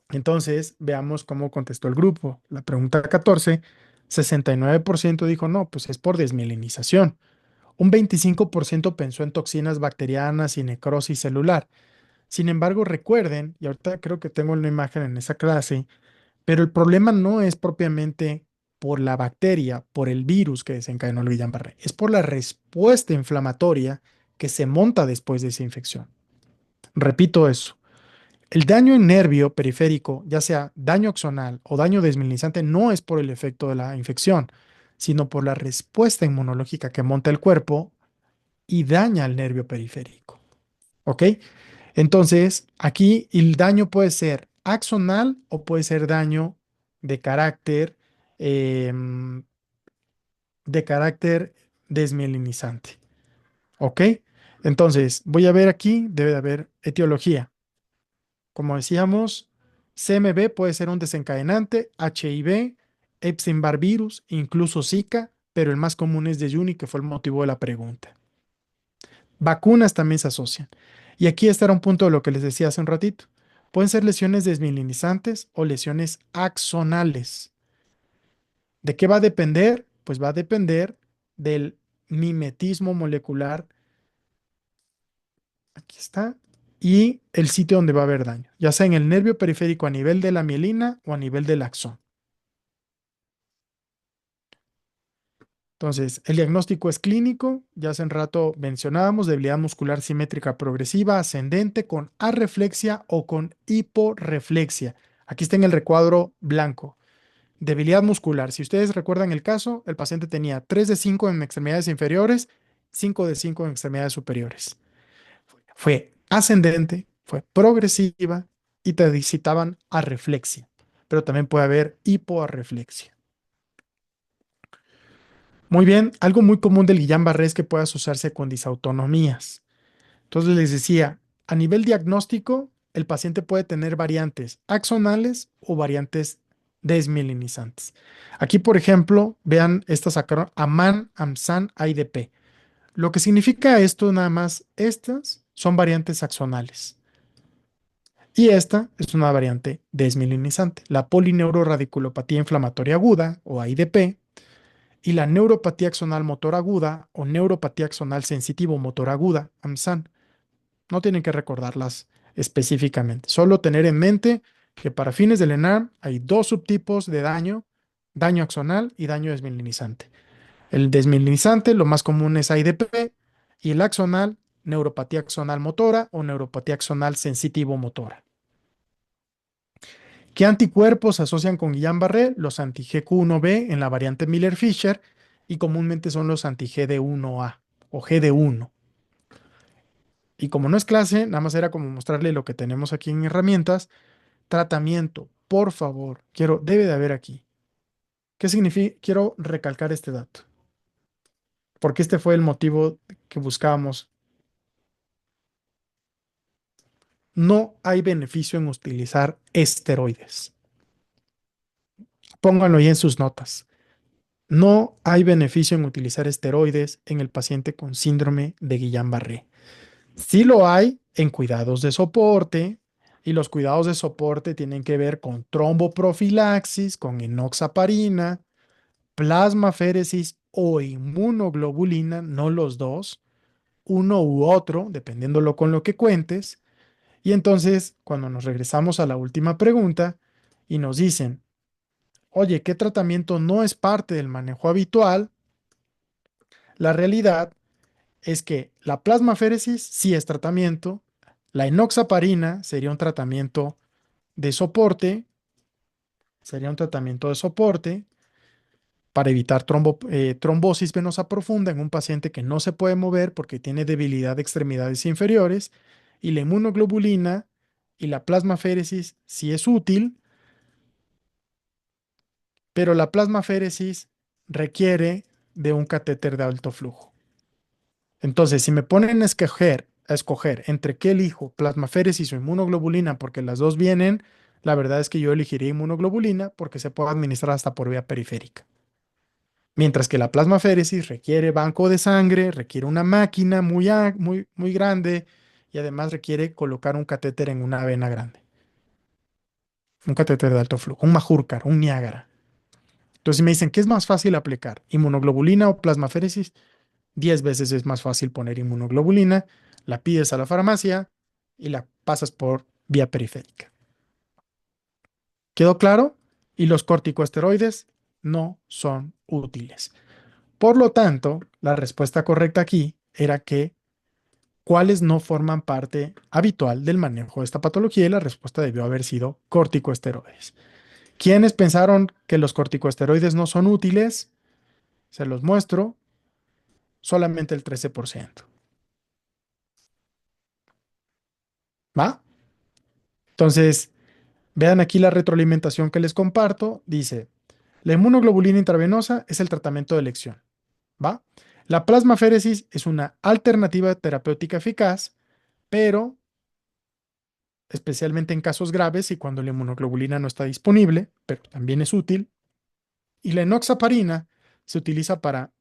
Entonces, veamos cómo contestó el grupo. La pregunta 14, 69% dijo no, pues es por desmielinización. Un 25% pensó en toxinas bacterianas y necrosis celular. Sin embargo, recuerden, y ahorita creo que tengo una imagen en esa clase, pero el problema no es propiamente por la bacteria, por el virus que desencadenó el Guillain-Barré. Es por la respuesta inflamatoria que se monta después de esa infección. Repito eso. El daño en nervio periférico, ya sea daño axonal o daño desmielinizante, no es por el efecto de la infección, sino por la respuesta inmunológica que monta el cuerpo y daña el nervio periférico. ¿Ok? Entonces, aquí el daño puede ser axonal o puede ser daño de carácter, em, de carácter desmielinizante. ¿Ok? Entonces, voy a ver aquí, debe de haber etiología. Como decíamos, CMV puede ser un desencadenante, HIV, Epstein-Barr virus, incluso Zika, pero el más común es de Juni, que fue el motivo de la pregunta. Vacunas también se asocian. Y aquí estará un punto de lo que les decía hace un ratito. Pueden ser lesiones desmielinizantes o lesiones axonales. ¿De qué va a depender? Pues va a depender del mimetismo molecular. Aquí está. Y el sitio donde va a haber daño, ya sea en el nervio periférico a nivel de la mielina o a nivel del axón. Entonces, el diagnóstico es clínico, ya hace un rato mencionábamos, debilidad muscular simétrica progresiva ascendente con arreflexia o con hiporreflexia. Aquí está en el recuadro blanco. Debilidad muscular. Si ustedes recuerdan el caso, el paciente tenía 3 de 5 en extremidades inferiores, 5 de 5 en extremidades superiores. Fue ascendente, fue progresiva y te citaban arreflexia, pero también puede haber hipoarreflexia. Muy bien, algo muy común del Guillain-Barré es que puede asociarse con disautonomías. Entonces les decía, a nivel diagnóstico, el paciente puede tener variantes axonales o variantes desmielinizantes. Aquí, por ejemplo, vean estas acrónimos AMAN, AMSAN, AIDP. Lo que significa esto nada más, estas son variantes axonales. Y esta es una variante desmielinizante, la polineuroradiculopatía inflamatoria aguda o AIDP y la neuropatía axonal motor aguda o neuropatía axonal sensitivo motor aguda, AMSAN. No tienen que recordarlas específicamente, solo tener en mente que para fines del ENARM hay dos subtipos de daño, daño axonal y daño desmielinizante. El desmielinizante, lo más común es AIDP, y el axonal, neuropatía axonal motora o neuropatía axonal sensitivo motora. ¿Qué anticuerpos se asocian con Guillain-Barré? Los anti-GQ1B en la variante Miller-Fisher y comúnmente son los anti-GD1A o GD1. Y como no es clase, nada más era como mostrarle lo que tenemos aquí en herramientas. Tratamiento, por favor, debe de haber aquí. ¿Qué significa? Quiero recalcar este dato, porque este fue el motivo que buscábamos. No hay beneficio en utilizar esteroides. Pónganlo ahí en sus notas. No hay beneficio en utilizar esteroides en el paciente con síndrome de Guillain-Barré. Sí lo hay en cuidados de soporte, y los cuidados de soporte tienen que ver con tromboprofilaxis, con enoxaparina, plasmaféresis o inmunoglobulina, no los dos, uno u otro, dependiéndolo con lo que cuentes. Y entonces, cuando nos regresamos a la última pregunta y nos dicen, oye, ¿qué tratamiento no es parte del manejo habitual? La realidad es que la plasmaféresis sí es tratamiento, la enoxaparina sería un tratamiento de soporte para evitar trombosis venosa profunda en un paciente que no se puede mover porque tiene debilidad de extremidades inferiores, y la inmunoglobulina y la plasmaféresis sí es útil, pero la plasmaféresis requiere de un catéter de alto flujo. Entonces, si me ponen a escoger entre qué elijo, plasmaféresis o inmunoglobulina, porque las dos vienen, la verdad es que yo elegiría inmunoglobulina porque se puede administrar hasta por vía periférica. Mientras que la plasmaféresis requiere banco de sangre, requiere una máquina muy, muy grande y además requiere colocar un catéter en una vena grande. Un catéter de alto flujo, un Majorcar, un Niágara. Entonces, si me dicen, ¿qué es más fácil aplicar? ¿Inmunoglobulina o plasmaféresis? 10 veces es más fácil poner inmunoglobulina, la pides a la farmacia y la pasas por vía periférica. ¿Quedó claro? ¿Y los corticosteroides? no son útiles. Por lo tanto, la respuesta correcta aquí era que cuáles no forman parte habitual del manejo de esta patología y la respuesta debió haber sido corticosteroides. ¿Quiénes pensaron que los corticosteroides no son útiles? Se los muestro, solamente el 13%. ¿Va? Entonces, vean aquí la retroalimentación que les comparto. Dice, la inmunoglobulina intravenosa es el tratamiento de elección. ¿Va? La plasmaféresis es una alternativa terapéutica eficaz, pero especialmente en casos graves y cuando la inmunoglobulina no está disponible, pero también es útil. Y la enoxaparina se utiliza para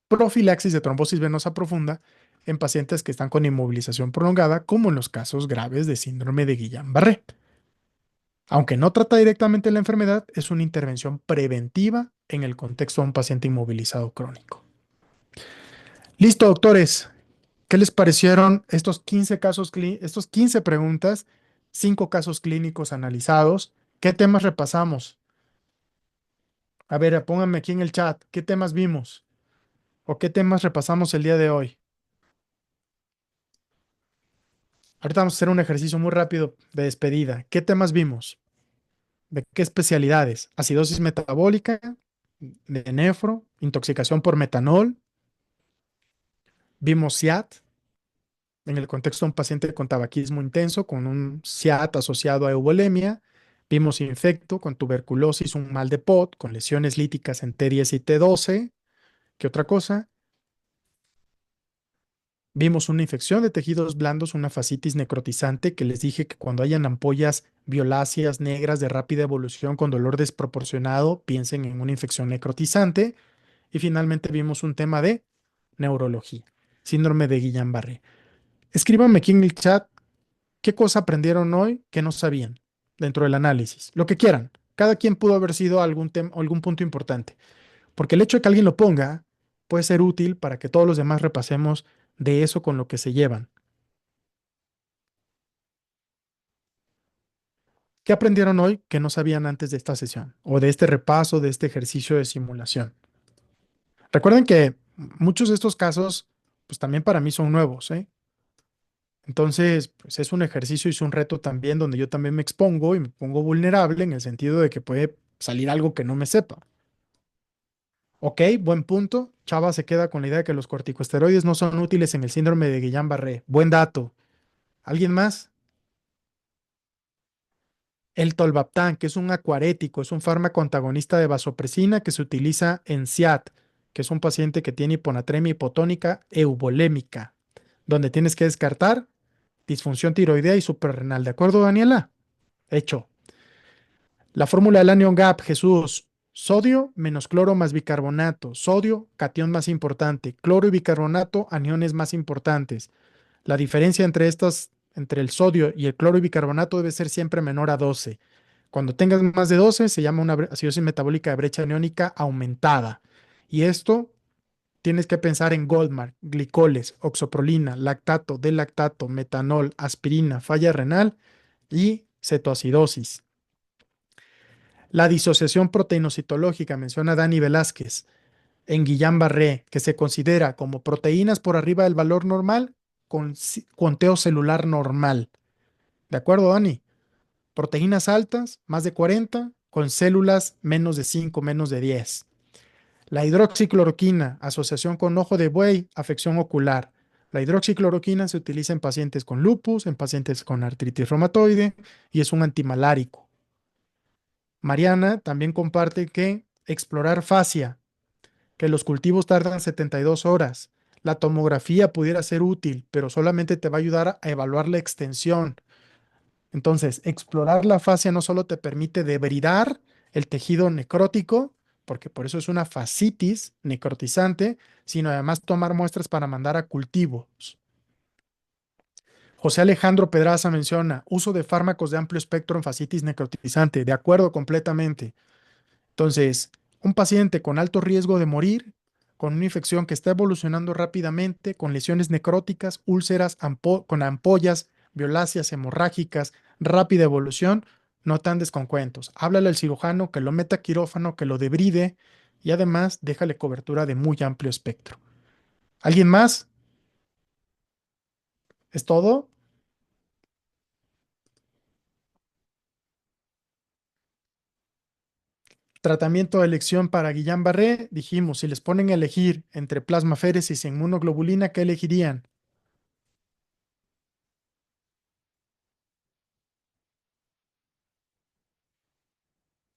profilaxis de trombosis venosa profunda en pacientes que están con inmovilización prolongada, como en los casos graves de síndrome de Guillain-Barré. Aunque no trata directamente la enfermedad, es una intervención preventiva en el contexto de un paciente inmovilizado crónico. Listo, doctores. ¿Qué les parecieron estos 15 casos, estos 15 preguntas, 5 casos clínicos analizados? ¿Qué temas repasamos? A ver, pónganme aquí en el chat, ¿qué temas vimos? ¿O qué temas repasamos el día de hoy? Ahorita vamos a hacer un ejercicio muy rápido de despedida. ¿Qué temas vimos? ¿De qué especialidades? Acidosis metabólica, de nefro, intoxicación por metanol. Vimos SIAT en el contexto de un paciente con tabaquismo intenso, con un SIAT asociado a eubolemia. Vimos infecto con tuberculosis, un mal de POT, con lesiones líticas en T10 y T12. ¿Qué otra cosa? Vimos una infección de tejidos blandos, una fascitis necrotizante, que les dije que cuando hayan ampollas violáceas negras de rápida evolución con dolor desproporcionado, piensen en una infección necrotizante. Y finalmente vimos un tema de neurología, síndrome de Guillain-Barré. Escríbanme aquí en el chat qué cosa aprendieron hoy que no sabían dentro del análisis, lo que quieran. Cada quien pudo haber sido algún tema o algún punto importante, porque el hecho de que alguien lo ponga puede ser útil para que todos los demás repasemos de eso con lo que se llevan. ¿Qué aprendieron hoy que no sabían antes de esta sesión o de este repaso, de este ejercicio de simulación? Recuerden que muchos de estos casos, pues también para mí son nuevos, ¿eh? Entonces, pues es un ejercicio y es un reto también donde yo también me expongo y me pongo vulnerable en el sentido de que puede salir algo que no me sepa. Ok, buen punto. Chava se queda con la idea de que los corticosteroides no son útiles en el síndrome de Guillain-Barré. Buen dato. ¿Alguien más? El tolvaptán, que es un acuarético, es un fármaco antagonista de vasopresina que se utiliza en SIAT, que es un paciente que tiene hiponatremia hipotónica eubolémica, donde tienes que descartar disfunción tiroidea y suprarrenal. ¿De acuerdo, Daniela? Hecho. La fórmula del anion gap, Jesús. Sodio menos cloro más bicarbonato. Sodio, catión más importante. Cloro y bicarbonato, aniones más importantes. La diferencia entre estas, entre el sodio y el cloro y bicarbonato debe ser siempre menor a 12. Cuando tengas más de 12 se llama una acidosis metabólica de brecha aniónica aumentada. Y esto tienes que pensar en Goldmark, glicoles, oxoprolina, lactato, delactato, metanol, aspirina, falla renal y cetoacidosis. La disociación proteinocitológica, menciona Dani Velázquez, en Guillain-Barré, que se considera como proteínas por arriba del valor normal con conteo celular normal. ¿De acuerdo, Dani? Proteínas altas, más de 40, con células menos de 5, menos de 10. La hidroxicloroquina, asociación con ojo de buey, afección ocular. La hidroxicloroquina se utiliza en pacientes con lupus, en pacientes con artritis reumatoide y es un antimalárico. Mariana también comparte que explorar fascia, que los cultivos tardan 72 horas. La tomografía pudiera ser útil, pero solamente te va a ayudar a evaluar la extensión. Entonces, explorar la fascia no solo te permite debridar el tejido necrótico, porque por eso es una fascitis necrotizante, sino además tomar muestras para mandar a cultivos. José Alejandro Pedraza menciona uso de fármacos de amplio espectro en fascitis necrotizante. De acuerdo completamente. Entonces, un paciente con alto riesgo de morir, con una infección que está evolucionando rápidamente, con lesiones necróticas, úlceras, con ampollas, violáceas, hemorrágicas, rápida evolución, No te andes con cuentos. Háblale al cirujano que lo meta a quirófano, que lo debride y además déjale cobertura de muy amplio espectro. ¿Alguien más? ¿Es todo? Tratamiento de elección para Guillain-Barré. Dijimos, si les ponen a elegir entre plasmaféresis y inmunoglobulina, ¿qué elegirían?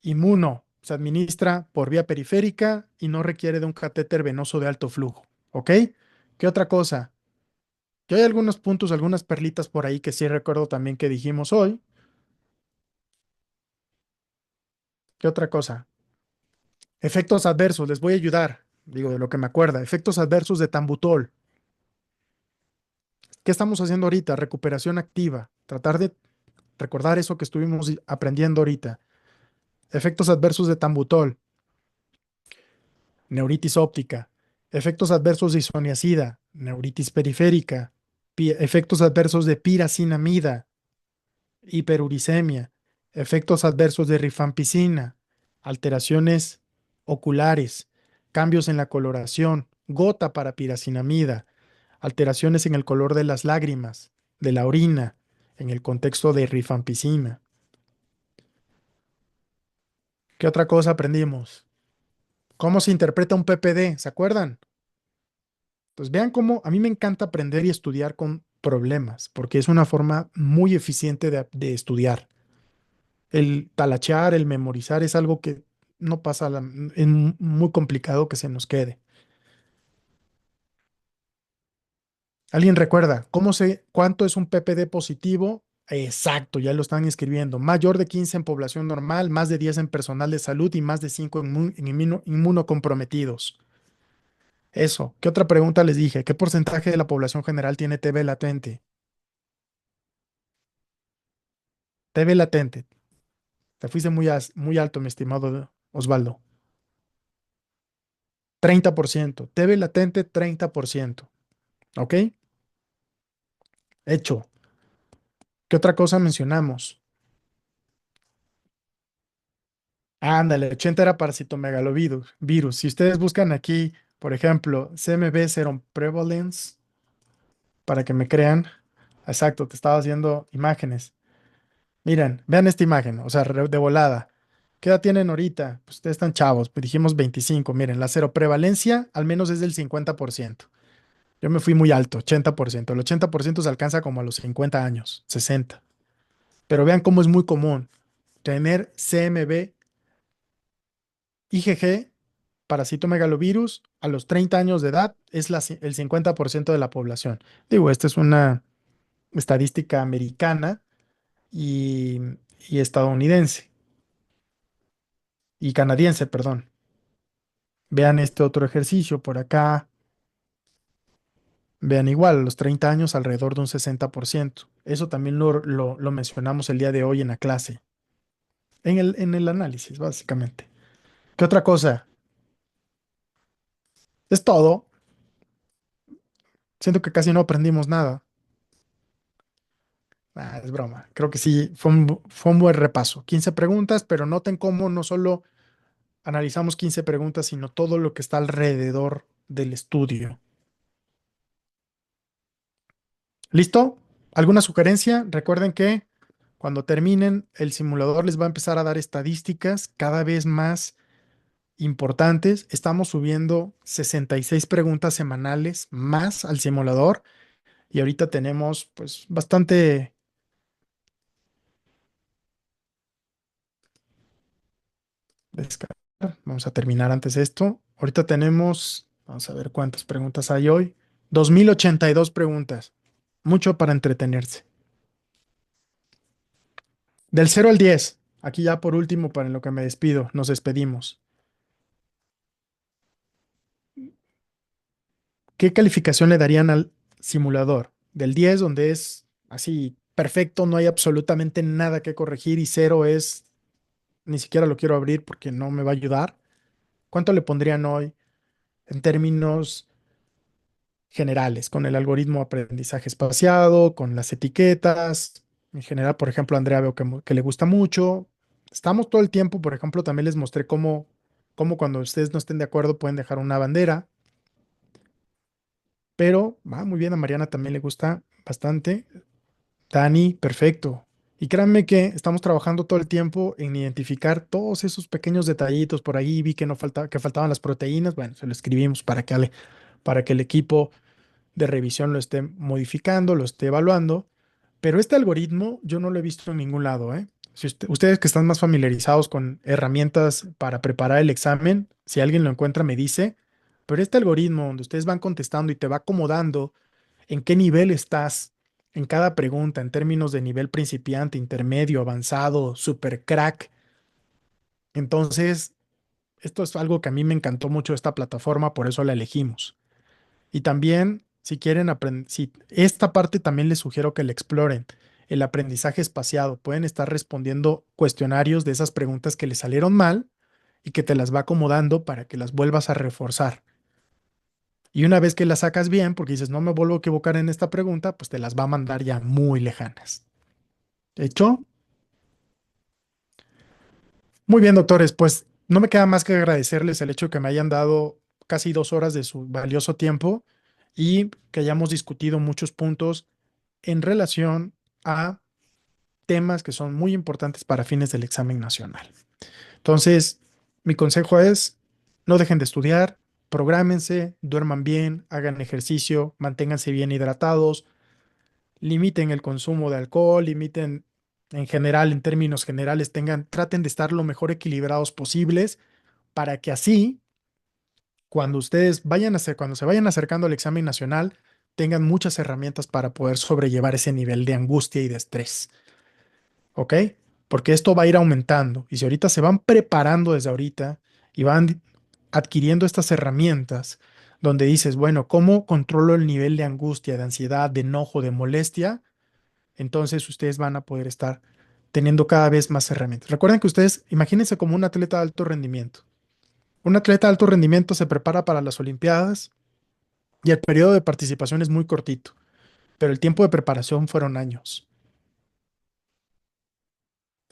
Inmuno. Se administra por vía periférica y no requiere de un catéter venoso de alto flujo. ¿Ok? ¿Qué otra cosa? Que hay algunos puntos, algunas perlitas por ahí que sí recuerdo también que dijimos hoy. ¿Qué otra cosa? Efectos adversos, les voy a ayudar. Digo, de lo que me acuerda. Efectos adversos de Tambutol. ¿Qué estamos haciendo ahorita? Recuperación activa. Tratar de recordar eso que estuvimos aprendiendo ahorita. Efectos adversos de Tambutol. Neuritis óptica. Efectos adversos de isoniazida. Neuritis periférica. Efectos adversos de piracinamida. Hiperuricemia, efectos adversos de rifampicina, alteraciones oculares, cambios en la coloración, gota para piracinamida, alteraciones en el color de las lágrimas, de la orina, en el contexto de rifampicina. ¿Qué otra cosa aprendimos? ¿Cómo se interpreta un PPD? ¿Se acuerdan? Pues vean cómo a mí me encanta aprender y estudiar con problemas, porque es una forma muy eficiente de estudiar. El talachear, el memorizar es algo que no pasa, es muy complicado que se nos quede. ¿Alguien recuerda cuánto es un PPD positivo? Exacto, ya lo están escribiendo. Mayor de 15 en población normal, más de 10 en personal de salud y más de 5 en inmunocomprometidos. Eso. ¿Qué otra pregunta les dije? ¿Qué porcentaje de la población general tiene TB latente? TB latente. Te fuiste muy alto, mi estimado Osvaldo. 30%. TB latente, 30%. ¿Ok? Hecho. ¿Qué otra cosa mencionamos? Ándale, 80 era parasitomegalovirus. Si ustedes buscan aquí, por ejemplo, CMV serum prevalence, para que me crean, exacto, te estaba haciendo imágenes. Miren, vean esta imagen, o sea, de volada. ¿Qué edad tienen ahorita? Pues ustedes están chavos, pues dijimos 25. Miren, la seroprevalencia al menos es del 50%. Yo me fui muy alto, 80%. El 80% se alcanza como a los 50 años, 60. Pero vean cómo es muy común tener CMV IgG, parasitomegalovirus, a los 30 años de edad es el 50% de la población. Digo, esta es una estadística americana y, y estadounidense y canadiense, perdón. Vean este otro ejercicio por acá. Vean igual, a los 30 años alrededor de un 60%. Eso también lo mencionamos el día de hoy en la clase, en el análisis, básicamente. ¿Qué otra cosa? Es todo. Siento que casi no aprendimos nada. Ah, es broma. Creo que sí, fue un buen repaso. 15 preguntas, pero noten cómo no solo analizamos 15 preguntas, sino todo lo que está alrededor del estudio. ¿Listo? ¿Alguna sugerencia? Recuerden que cuando terminen, el simulador les va a empezar a dar estadísticas cada vez más importantes. Estamos subiendo 66 preguntas semanales más al simulador y ahorita tenemos pues bastante. Descargar. Vamos a terminar antes esto. Ahorita tenemos, vamos a ver cuántas preguntas hay hoy. 2082 preguntas. Mucho para entretenerse. Del 0 al 10. Aquí ya por último, para en lo que me despido, nos despedimos. ¿Qué calificación le darían al simulador? Del 10, donde es así perfecto, no hay absolutamente nada que corregir, y 0 es, ni siquiera lo quiero abrir porque no me va a ayudar. ¿Cuánto le pondrían hoy en términos generales, con el algoritmo de aprendizaje espaciado, con las etiquetas? En general, por ejemplo, a Andrea veo que le gusta mucho. Estamos todo el tiempo, por ejemplo, también les mostré cómo cuando ustedes no estén de acuerdo pueden dejar una bandera, pero va muy bien, a Mariana también le gusta bastante. Dani, perfecto. Y créanme que estamos trabajando todo el tiempo en identificar todos esos pequeños detallitos. Por ahí vi que no falta, que faltaban las proteínas. Bueno, se lo escribimos para que el equipo de revisión lo esté modificando, lo esté evaluando, pero este algoritmo yo no lo he visto en ningún lado, ¿eh? Si ustedes que están más familiarizados con herramientas para preparar el examen, si alguien lo encuentra me dice, pero este algoritmo donde ustedes van contestando y te va acomodando en qué nivel estás en cada pregunta en términos de nivel principiante, intermedio, avanzado, super crack. Entonces, esto es algo que a mí me encantó mucho de esta plataforma, por eso la elegimos. Y también, si quieren aprender, si esta parte también les sugiero que la exploren, el aprendizaje espaciado. Pueden estar respondiendo cuestionarios de esas preguntas que les salieron mal y que te las va acomodando para que las vuelvas a reforzar. Y una vez que las sacas bien, porque dices, no me vuelvo a equivocar en esta pregunta, pues te las va a mandar ya muy lejanas. ¿Hecho? Muy bien, doctores, pues no me queda más que agradecerles el hecho de que me hayan dado casi 2 horas de su valioso tiempo y que hayamos discutido muchos puntos en relación a temas que son muy importantes para fines del examen nacional. Entonces, mi consejo es, no dejen de estudiar, prográmense, duerman bien, hagan ejercicio, manténganse bien hidratados, limiten el consumo de alcohol, limiten en general, en términos generales, traten de estar lo mejor equilibrados posibles para que así, cuando se vayan acercando al examen nacional, tengan muchas herramientas para poder sobrellevar ese nivel de angustia y de estrés. ¿Ok? Porque esto va a ir aumentando. Y si ahorita se van preparando desde ahorita y van adquiriendo estas herramientas donde dices, bueno, ¿cómo controlo el nivel de angustia, de ansiedad, de enojo, de molestia? Entonces ustedes van a poder estar teniendo cada vez más herramientas. Recuerden que ustedes, imagínense como un atleta de alto rendimiento. Un atleta de alto rendimiento se prepara para las Olimpiadas y el periodo de participación es muy cortito, pero el tiempo de preparación fueron años.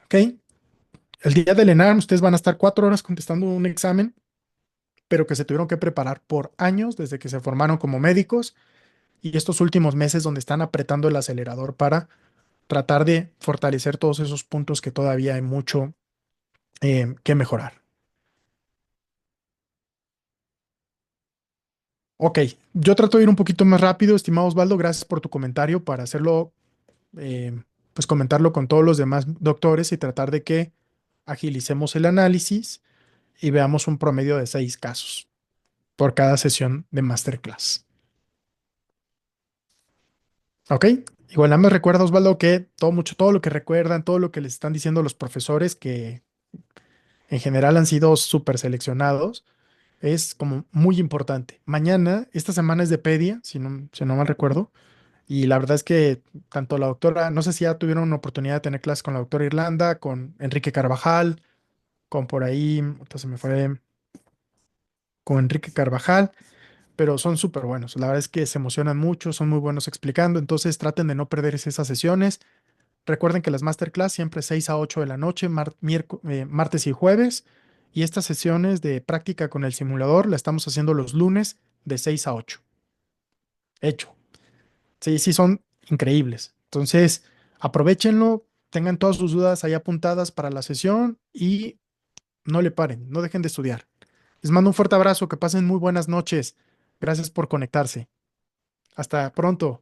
¿Ok? El día del ENARM, ustedes van a estar 4 horas contestando un examen, pero que se tuvieron que preparar por años desde que se formaron como médicos y estos últimos meses donde están apretando el acelerador para tratar de fortalecer todos esos puntos que todavía hay mucho que mejorar. Ok, yo trato de ir un poquito más rápido, estimado Osvaldo, gracias por tu comentario para hacerlo, pues comentarlo con todos los demás doctores y tratar de que agilicemos el análisis y veamos un promedio de 6 casos por cada sesión de masterclass. ¿Ok? Igual nada más recuerda, Osvaldo, que todo lo que recuerdan, todo lo que les están diciendo los profesores, que en general han sido súper seleccionados, es como muy importante. Mañana, esta semana es de pedia, si no mal recuerdo, y la verdad es que tanto la doctora, no sé si ya tuvieron una oportunidad de tener clases con la doctora Irlanda, con Enrique Carvajal, con por ahí, ahorita se me fue, con Enrique Carvajal, pero son súper buenos. La verdad es que se emocionan mucho, son muy buenos explicando, entonces traten de no perderse esas sesiones. Recuerden que las masterclass siempre 6 a 8 de la noche, martes y jueves, y estas sesiones de práctica con el simulador la estamos haciendo los lunes de 6 a 8. Hecho. Sí, sí, son increíbles. Entonces, aprovéchenlo, tengan todas sus dudas ahí apuntadas para la sesión y no le paren, no dejen de estudiar. Les mando un fuerte abrazo, que pasen muy buenas noches. Gracias por conectarse. Hasta pronto.